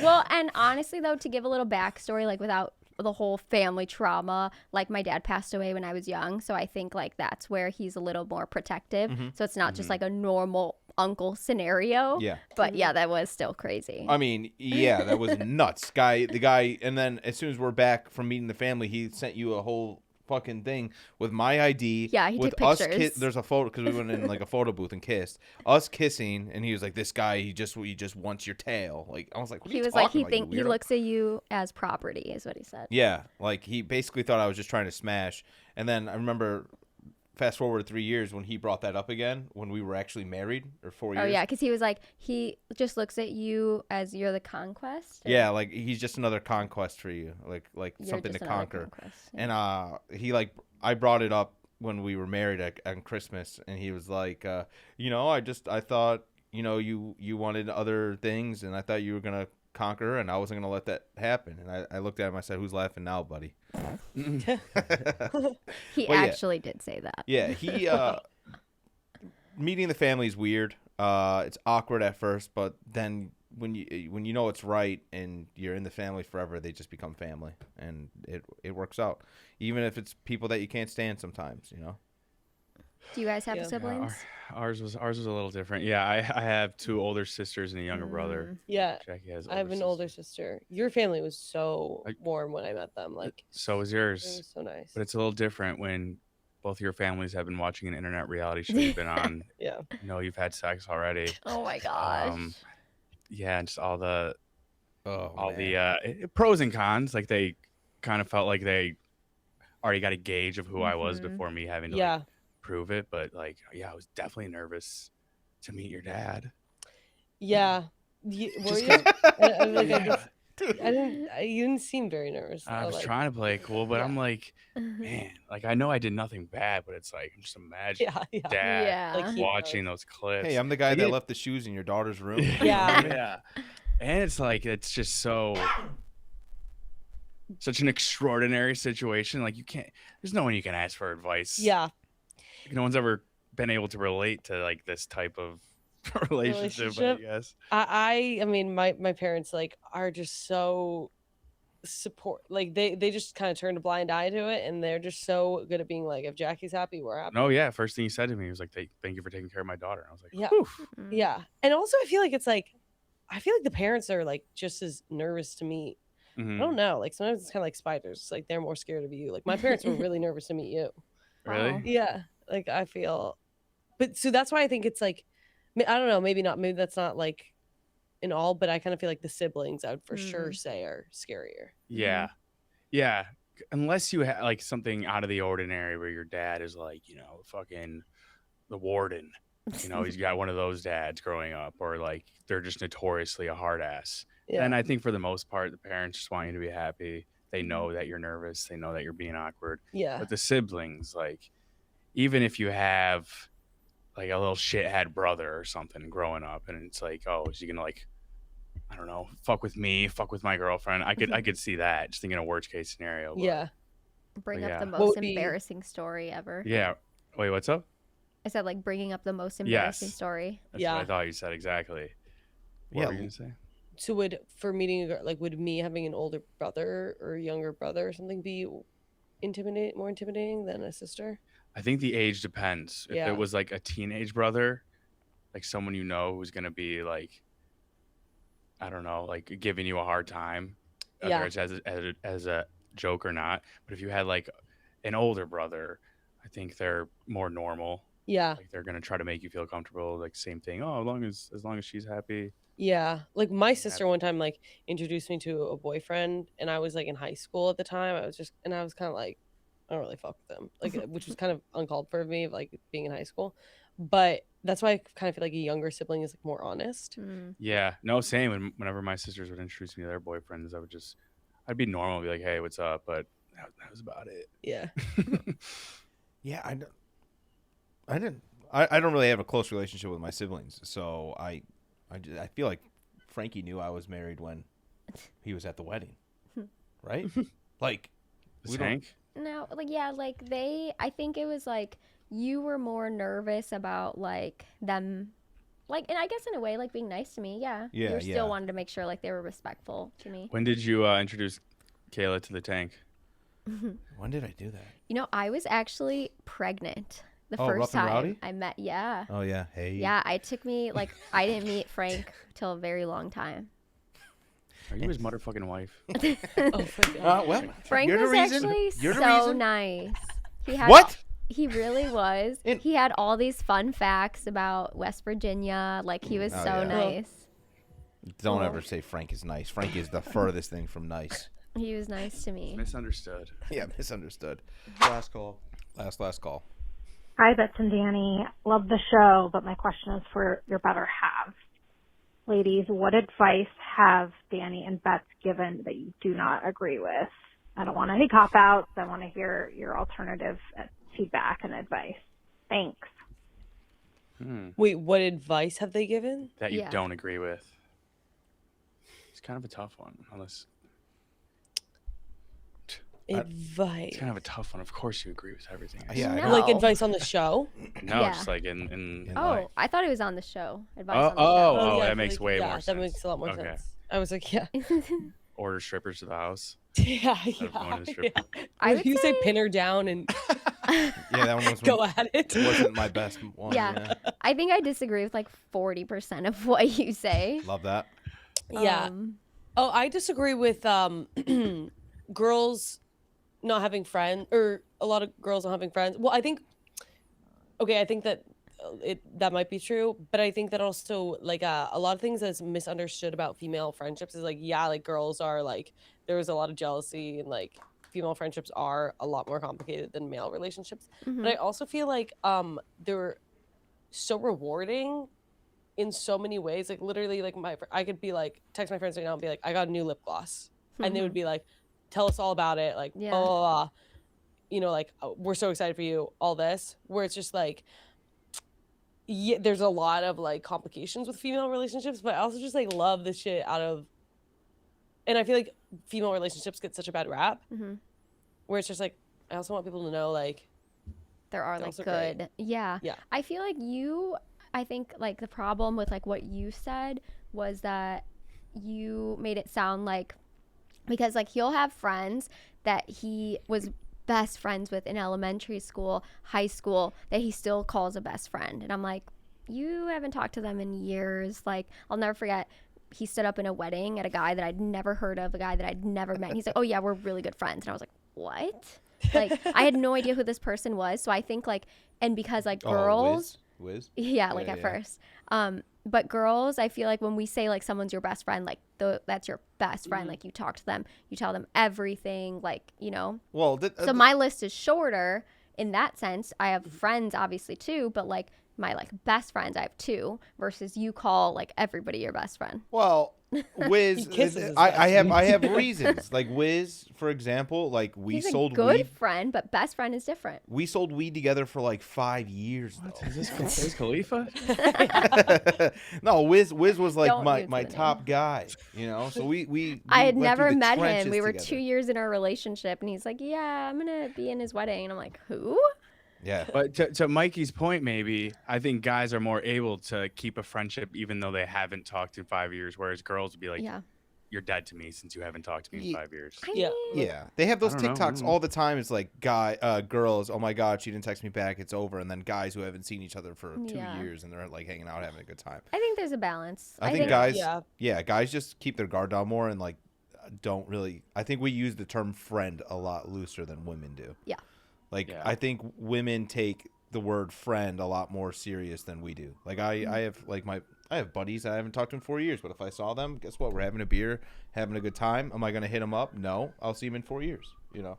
Well, and honestly, though, to give a little backstory, like, without the whole family trauma, like, my dad passed away when I was young, so I think, like, that's where he's a little more protective. So it's not just, like, a normal uncle scenario. Yeah. But yeah, that was still crazy. I mean, yeah, that was nuts. The guy, and then as soon as we're back from meeting the family, he sent you a whole fucking thing with my ID. Yeah, he with took us pictures. There's a photo because we went in, like, a photo booth and kissed. Us kissing, and he was like, "This guy, he just wants your tail." Like, I was like, "What are He you was like, talking about, you he weirdo?" looks at you as property, is what he said. Yeah, like, he basically thought I was just trying to smash. And then I remember, fast forward 3 years, when he brought that up again, when we were actually married, or 4 years. Oh, yeah, because he was like, he just looks at you as you're the conquest. Yeah, like, he's just another conquest for you, like You're something to just another conquer. conquest, And he, like, I brought it up when we were married on Christmas, and he was like, I thought, you wanted other things, and I thought you were gonna conquer, and I wasn't gonna let that happen. And I looked at him, I said, "Who's laughing now, buddy?" He actually did say that. Yeah, he meeting the family is weird. It's awkward at first, but then when you know it's right and you're in the family forever, they just become family, and it works out. Even if it's people that you can't stand sometimes, Do you guys have siblings? Ours was a little different. Yeah, I have 2 older sisters and a younger brother. Yeah, Jackie has. I have an older sister. Your family was so warm when I met them. Like, so was yours. it was so nice. But it's a little different when both your families have been watching an internet reality show you've been on. Yeah. Know you've had sex already. Oh my gosh. Yeah, and just all the pros and cons. Like they kind of felt like they already got a gauge of who I was before me having to like, prove it. But like, yeah, I was definitely nervous to meet your dad. Yeah. Were you? You didn't seem very nervous. I was trying to play it cool, but I'm like, man, like I know I did nothing bad, but it's like I'm just imagining dad Like, watching those clips. Hey, I'm the guy that left the shoes in your daughter's room. Yeah. And it's like it's just such an extraordinary situation. Like there's no one you can ask for advice. Yeah. No one's ever been able to relate to like this type of relationship, I guess. I mean, my parents like are just so like they just kind of turned a blind eye to it, and they're just so good at being like, if Jackie's happy, we're happy. No, yeah. First thing he said to me was like, "Thank you for taking care of my daughter." And I was like, yeah, "Oof." yeah. And also, I feel like the parents are like just as nervous to meet. I don't know. Like sometimes it's kind of like spiders. Like they're more scared of you. Like my parents were really nervous to meet you. Really? Yeah. Like I feel, but so that's why I think it's like, I don't know. Maybe that's not like in all, but I kind of feel like the siblings I would for sure say are scarier. Yeah. Yeah. Unless you have like something out of the ordinary where your dad is like, you know, fucking the warden. You know, he's got one of those dads growing up, or like they're just notoriously a hard ass. Yeah. And I think for the most part, the parents just want you to be happy. They know that you're nervous. They know that you're being awkward. Yeah. But the siblings, like, even if you have like a little shithead brother or something growing up, and it's like, oh, is he gonna like, I don't know, fuck with me, fuck with my girlfriend? I could see that. Just thinking a worst case scenario. But, Yeah. Bring up the What most would be- embarrassing story ever. Yeah. Wait, what's up? I said like bringing up the most embarrassing Yes. story. That's what I thought you said exactly. What were you gonna say? So would meeting a girl, like would me having an older brother or younger brother or something be more intimidating than a sister? I think the age depends. If Yeah. it was like a teenage brother, like someone you know who's gonna be like, I don't know, like giving you a hard time, Yeah. whether it's as a joke or not. But if you had like an older brother, I think they're more normal. Yeah. Like they're gonna try to make you feel comfortable. Like same thing. Oh, as long as she's happy. Yeah. Like my sister one time like introduced me to a boyfriend, and I was like in high school at the time. I was kind of like, I don't really fuck with them. Like which was kind of uncalled for of me, like being in high school. But that's why I kind of feel like a younger sibling is like more honest. Yeah. No, same. Whenever my sisters would introduce me to their boyfriends, I'd be normal, be like, hey, what's up? But that was about it. Yeah. Yeah, I don't really have a close relationship with my siblings, so I feel like Frankie knew I was married when he was at the wedding, right? Like, we don't. No, like yeah, like I think it was like you were more nervous about like them, like, and I guess in a way like being nice to me. Yeah. Yeah, You still yeah. wanted to make sure like they were respectful to me. When did you introduce Kayla to the tank? When did I do that? You know, I was actually pregnant the Oh, first Rough and time Rowdy? I met. Yeah. Oh yeah, hey. Yeah, it took me like I didn't meet Frank till a very long time. Are you his motherfucking wife? Well, Frank you're the was reason. actually You're the so reason. nice. He had What? He really was. He had all these fun facts about West Virginia. Like he was Oh, so yeah. nice. Don't ever say Frank is nice. Frank is the furthest thing from nice. He was nice to me. Misunderstood. Yeah, misunderstood. Last call. Last call. Hi, Bets and Danny. Love the show, but my question is for your better halves. Ladies, what advice have Danny and Bets given that you do not agree with? I don't want any cop-outs. I want to hear your alternative feedback and advice. Thanks. Wait, what advice have they given? That you don't agree with. It's kind of a tough one, unless. Advice. It's kind of a tough one. Of course, you agree with everything. I Yeah, say. I Like advice on the show? No, Yeah. just like in Oh, like, I thought it was on the show. Advice Oh, on the show. yeah, that makes way more That sense. makes a lot more Okay. sense. I was like, yeah. order strippers to the house. Yeah, Instead of going to the strip club. I would you say pin her down and Yeah, that one was go at it. Wasn't my best one. Yeah. I think I disagree with like 40% of what you say. Love that. Yeah. Oh, I disagree with girls not having friends, or a lot of girls not having friends. Well, I think that that might be true, but I think that also like a lot of things that's misunderstood about female friendships is like, yeah, like girls are like, there was a lot of jealousy, and like female friendships are a lot more complicated than male relationships. But I also feel like they're so rewarding in so many ways. Like literally, like I could be like, text my friends right now and be like, I got a new lip gloss, and they would be like, tell us all about it, like blah blah blah, you know, like, oh, we're so excited for you, all this, where it's just like, yeah, there's a lot of like complications with female relationships, but I also just like love the shit out of, and I feel like female relationships get such a bad rap, where it's just like, I also want people to know like there are like good great. Yeah I feel like I think like the problem with like what you said was that you made it sound like, because like he'll have friends that he was best friends with in elementary school, high school, that he still calls a best friend, and I'm like, you haven't talked to them in years. Like, I'll never forget, he stood up in a wedding at a guy that I'd never heard of, a guy that I'd never met, and he's like, oh yeah, we're really good friends, and I was like, what? Like, I had no idea who this person was. So I think like, and because like girls, Wiz? Yeah, like at first. But girls, I feel like when we say like someone's your best friend, like that's your best friend. Like you talk to them, you tell them everything, like, you know. Well, so my list is shorter in that sense. I have friends obviously too, but like my like best friends, I have 2 versus you call like everybody your best friend. Well, Wiz, I have reasons. Like Wiz, for example, like He's a good friend, but best friend is different. We sold weed together for like 5 years. What? Is this Wiz Khalifa? No, Wiz was like my top guy, you know. So we I had went never through the met him. trenches We were together. 2 years in our relationship, and he's like, "Yeah, I'm gonna be in his wedding," and I'm like, "Who?" Yeah. But to Mikey's point, maybe I think guys are more able to keep a friendship even though they haven't talked in 5 years, whereas girls would be like, Yeah. you're dead to me since you haven't talked to me in 5 years. Yeah, they have those I don't know. TikToks all the time. It's like girls, oh my god, she didn't text me back, it's over. And then guys who haven't seen each other for 2 Yeah. years and they're like hanging out having a good time. I think there's a balance. I think guys, guys just keep their guard down more and like don't really. I think we use the term friend a lot looser than women do. Yeah. Like I think women take the word friend a lot more serious than we do. Like I have buddies that I haven't talked to in 4 years, but if I saw them, guess what? We're having a beer, having a good time. Am I going to hit them up? No, I'll see them in 4 years. You know.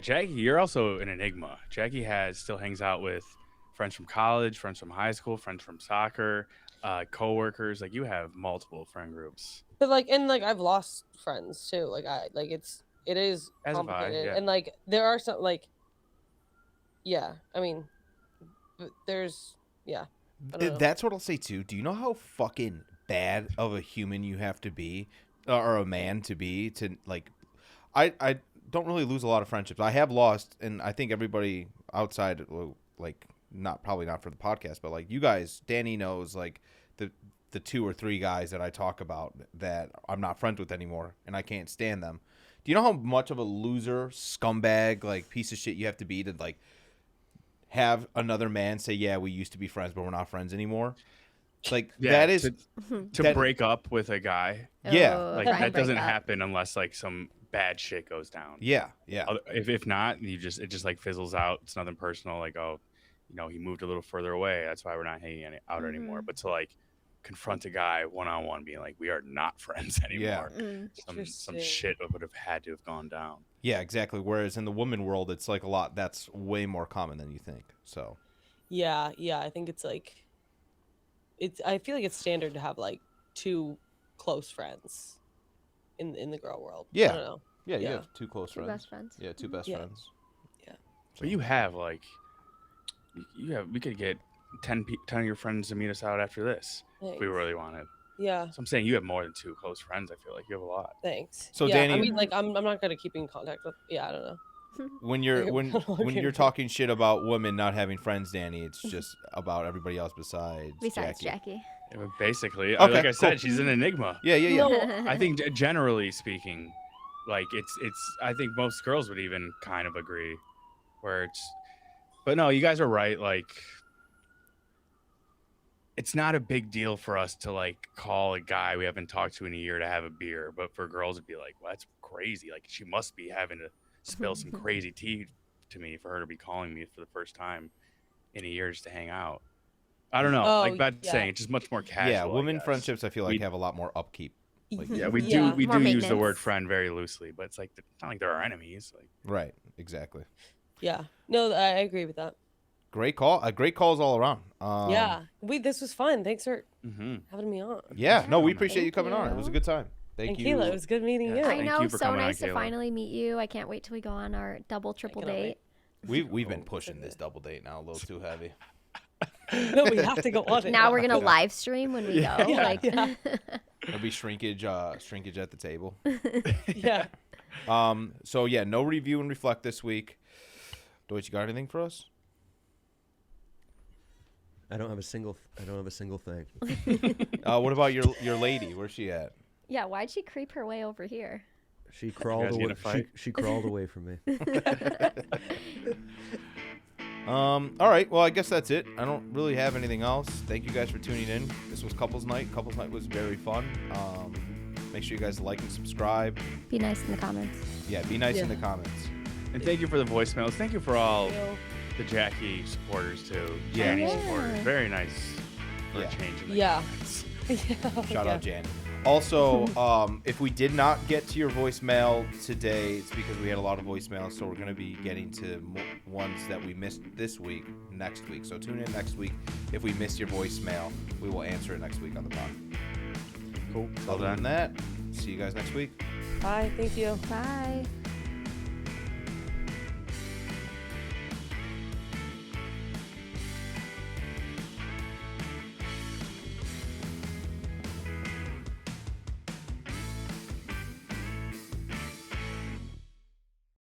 Jackie, you're also an enigma. Jackie still hangs out with friends from college, friends from high school, friends from soccer, coworkers. Like you have multiple friend groups. But like, and like I've lost friends too. Like it is As have I, complicated, yeah. and like there are some like, yeah. I mean, there's I don't know. That's what I'll say too. Do you know how fucking bad of a human you have to be, or a man to be to like? I don't really lose a lot of friendships. I have lost, and I think everybody outside, like probably not for the podcast, but like you guys, Danny knows like the 2 or 3 guys that I talk about that I'm not friends with anymore, and I can't stand them. Do you know how much of a loser, scumbag, like piece of shit you have to be to like have another man say, yeah, we used to be friends, but we're not friends anymore? Like that is to break up with a guy. Yeah. Like that doesn't happen unless like some bad shit goes down. Yeah. If not, it just like fizzles out. It's nothing personal. Like, oh, you know, he moved a little further away. That's why we're not hanging out anymore. But to like confront a guy one-on-one being like, we are not friends anymore. Some shit would have had to have gone down. Yeah, exactly. Whereas in the woman world, it's like a lot. That's way more common than you think. So. Yeah. I think it's like, I feel like it's standard to have like 2 close friends in the girl world. Yeah. I don't know. Yeah, you have 2 close 2 friends. best friends. Yeah, 2 best friends. Yeah. But you have like, we could get 10 of your friends to meet us out after this if we really wanted. Yeah. So I'm saying you have more than 2 close friends. I feel like you have a lot. Thanks. So yeah, Danny, I mean, like I'm not gonna keep in contact with. Yeah, I don't know. When you're talking shit about women not having friends, Danny, it's just about everybody else besides Jackie. Yeah, but basically, Okay, like I said, cool. she's an enigma. Yeah. No. I think generally speaking, like it's. I think most girls would even kind of agree, where it's. But no, you guys are right. Like, it's not a big deal for us to like call a guy we haven't talked to in a year to have a beer, but for girls it'd be like, well, that's crazy. Like she must be having to spill some crazy tea to me for her to be calling me for the first time in a year just to hang out. I don't know. Like Beth's saying, it's just much more casual. Yeah, women friendships I feel like have a lot more upkeep. Like, we do use the word friend very loosely, but it's like it's not like they're our enemies. Like right, exactly. Yeah, no, I agree with that. Great call. Great calls all around. This was fun. Thanks for having me on. Yeah, no, we appreciate you coming on. It was a good time. Thank you. Kayla, it was good meeting you. I know, so nice to finally meet you. I can't wait till we go on our triple date. We've been pushing this double date now a little too heavy. No, we have to go on it. Now we're gonna live stream when we go. There'll be shrinkage at the table. Yeah. So yeah, no review and reflect this week. Doitche, you got anything for us? I don't have a single thing. What about your lady? Where's she at? Yeah, why'd she creep her way over here? She crawled away. She crawled away from me. All right. Well, I guess that's it. I don't really have anything else. Thank you guys for tuning in. This was Couples Night. Couples Night was very fun. Make sure you guys like and subscribe. Be nice in the comments. Yeah, be nice in the comments. And thank you for the voicemails. Thank you for all the Jackie supporters too. Janny supporters. Very nice for a change in the comments. Shout out Janny. Also, if we did not get to your voicemail today, it's because we had a lot of voicemails, so we're going to be getting to ones that we missed this week, next week. So tune in next week. If we missed your voicemail, we will answer it next week on the pod. Cool. Other than that, see you guys next week. Bye. Thank you. Bye.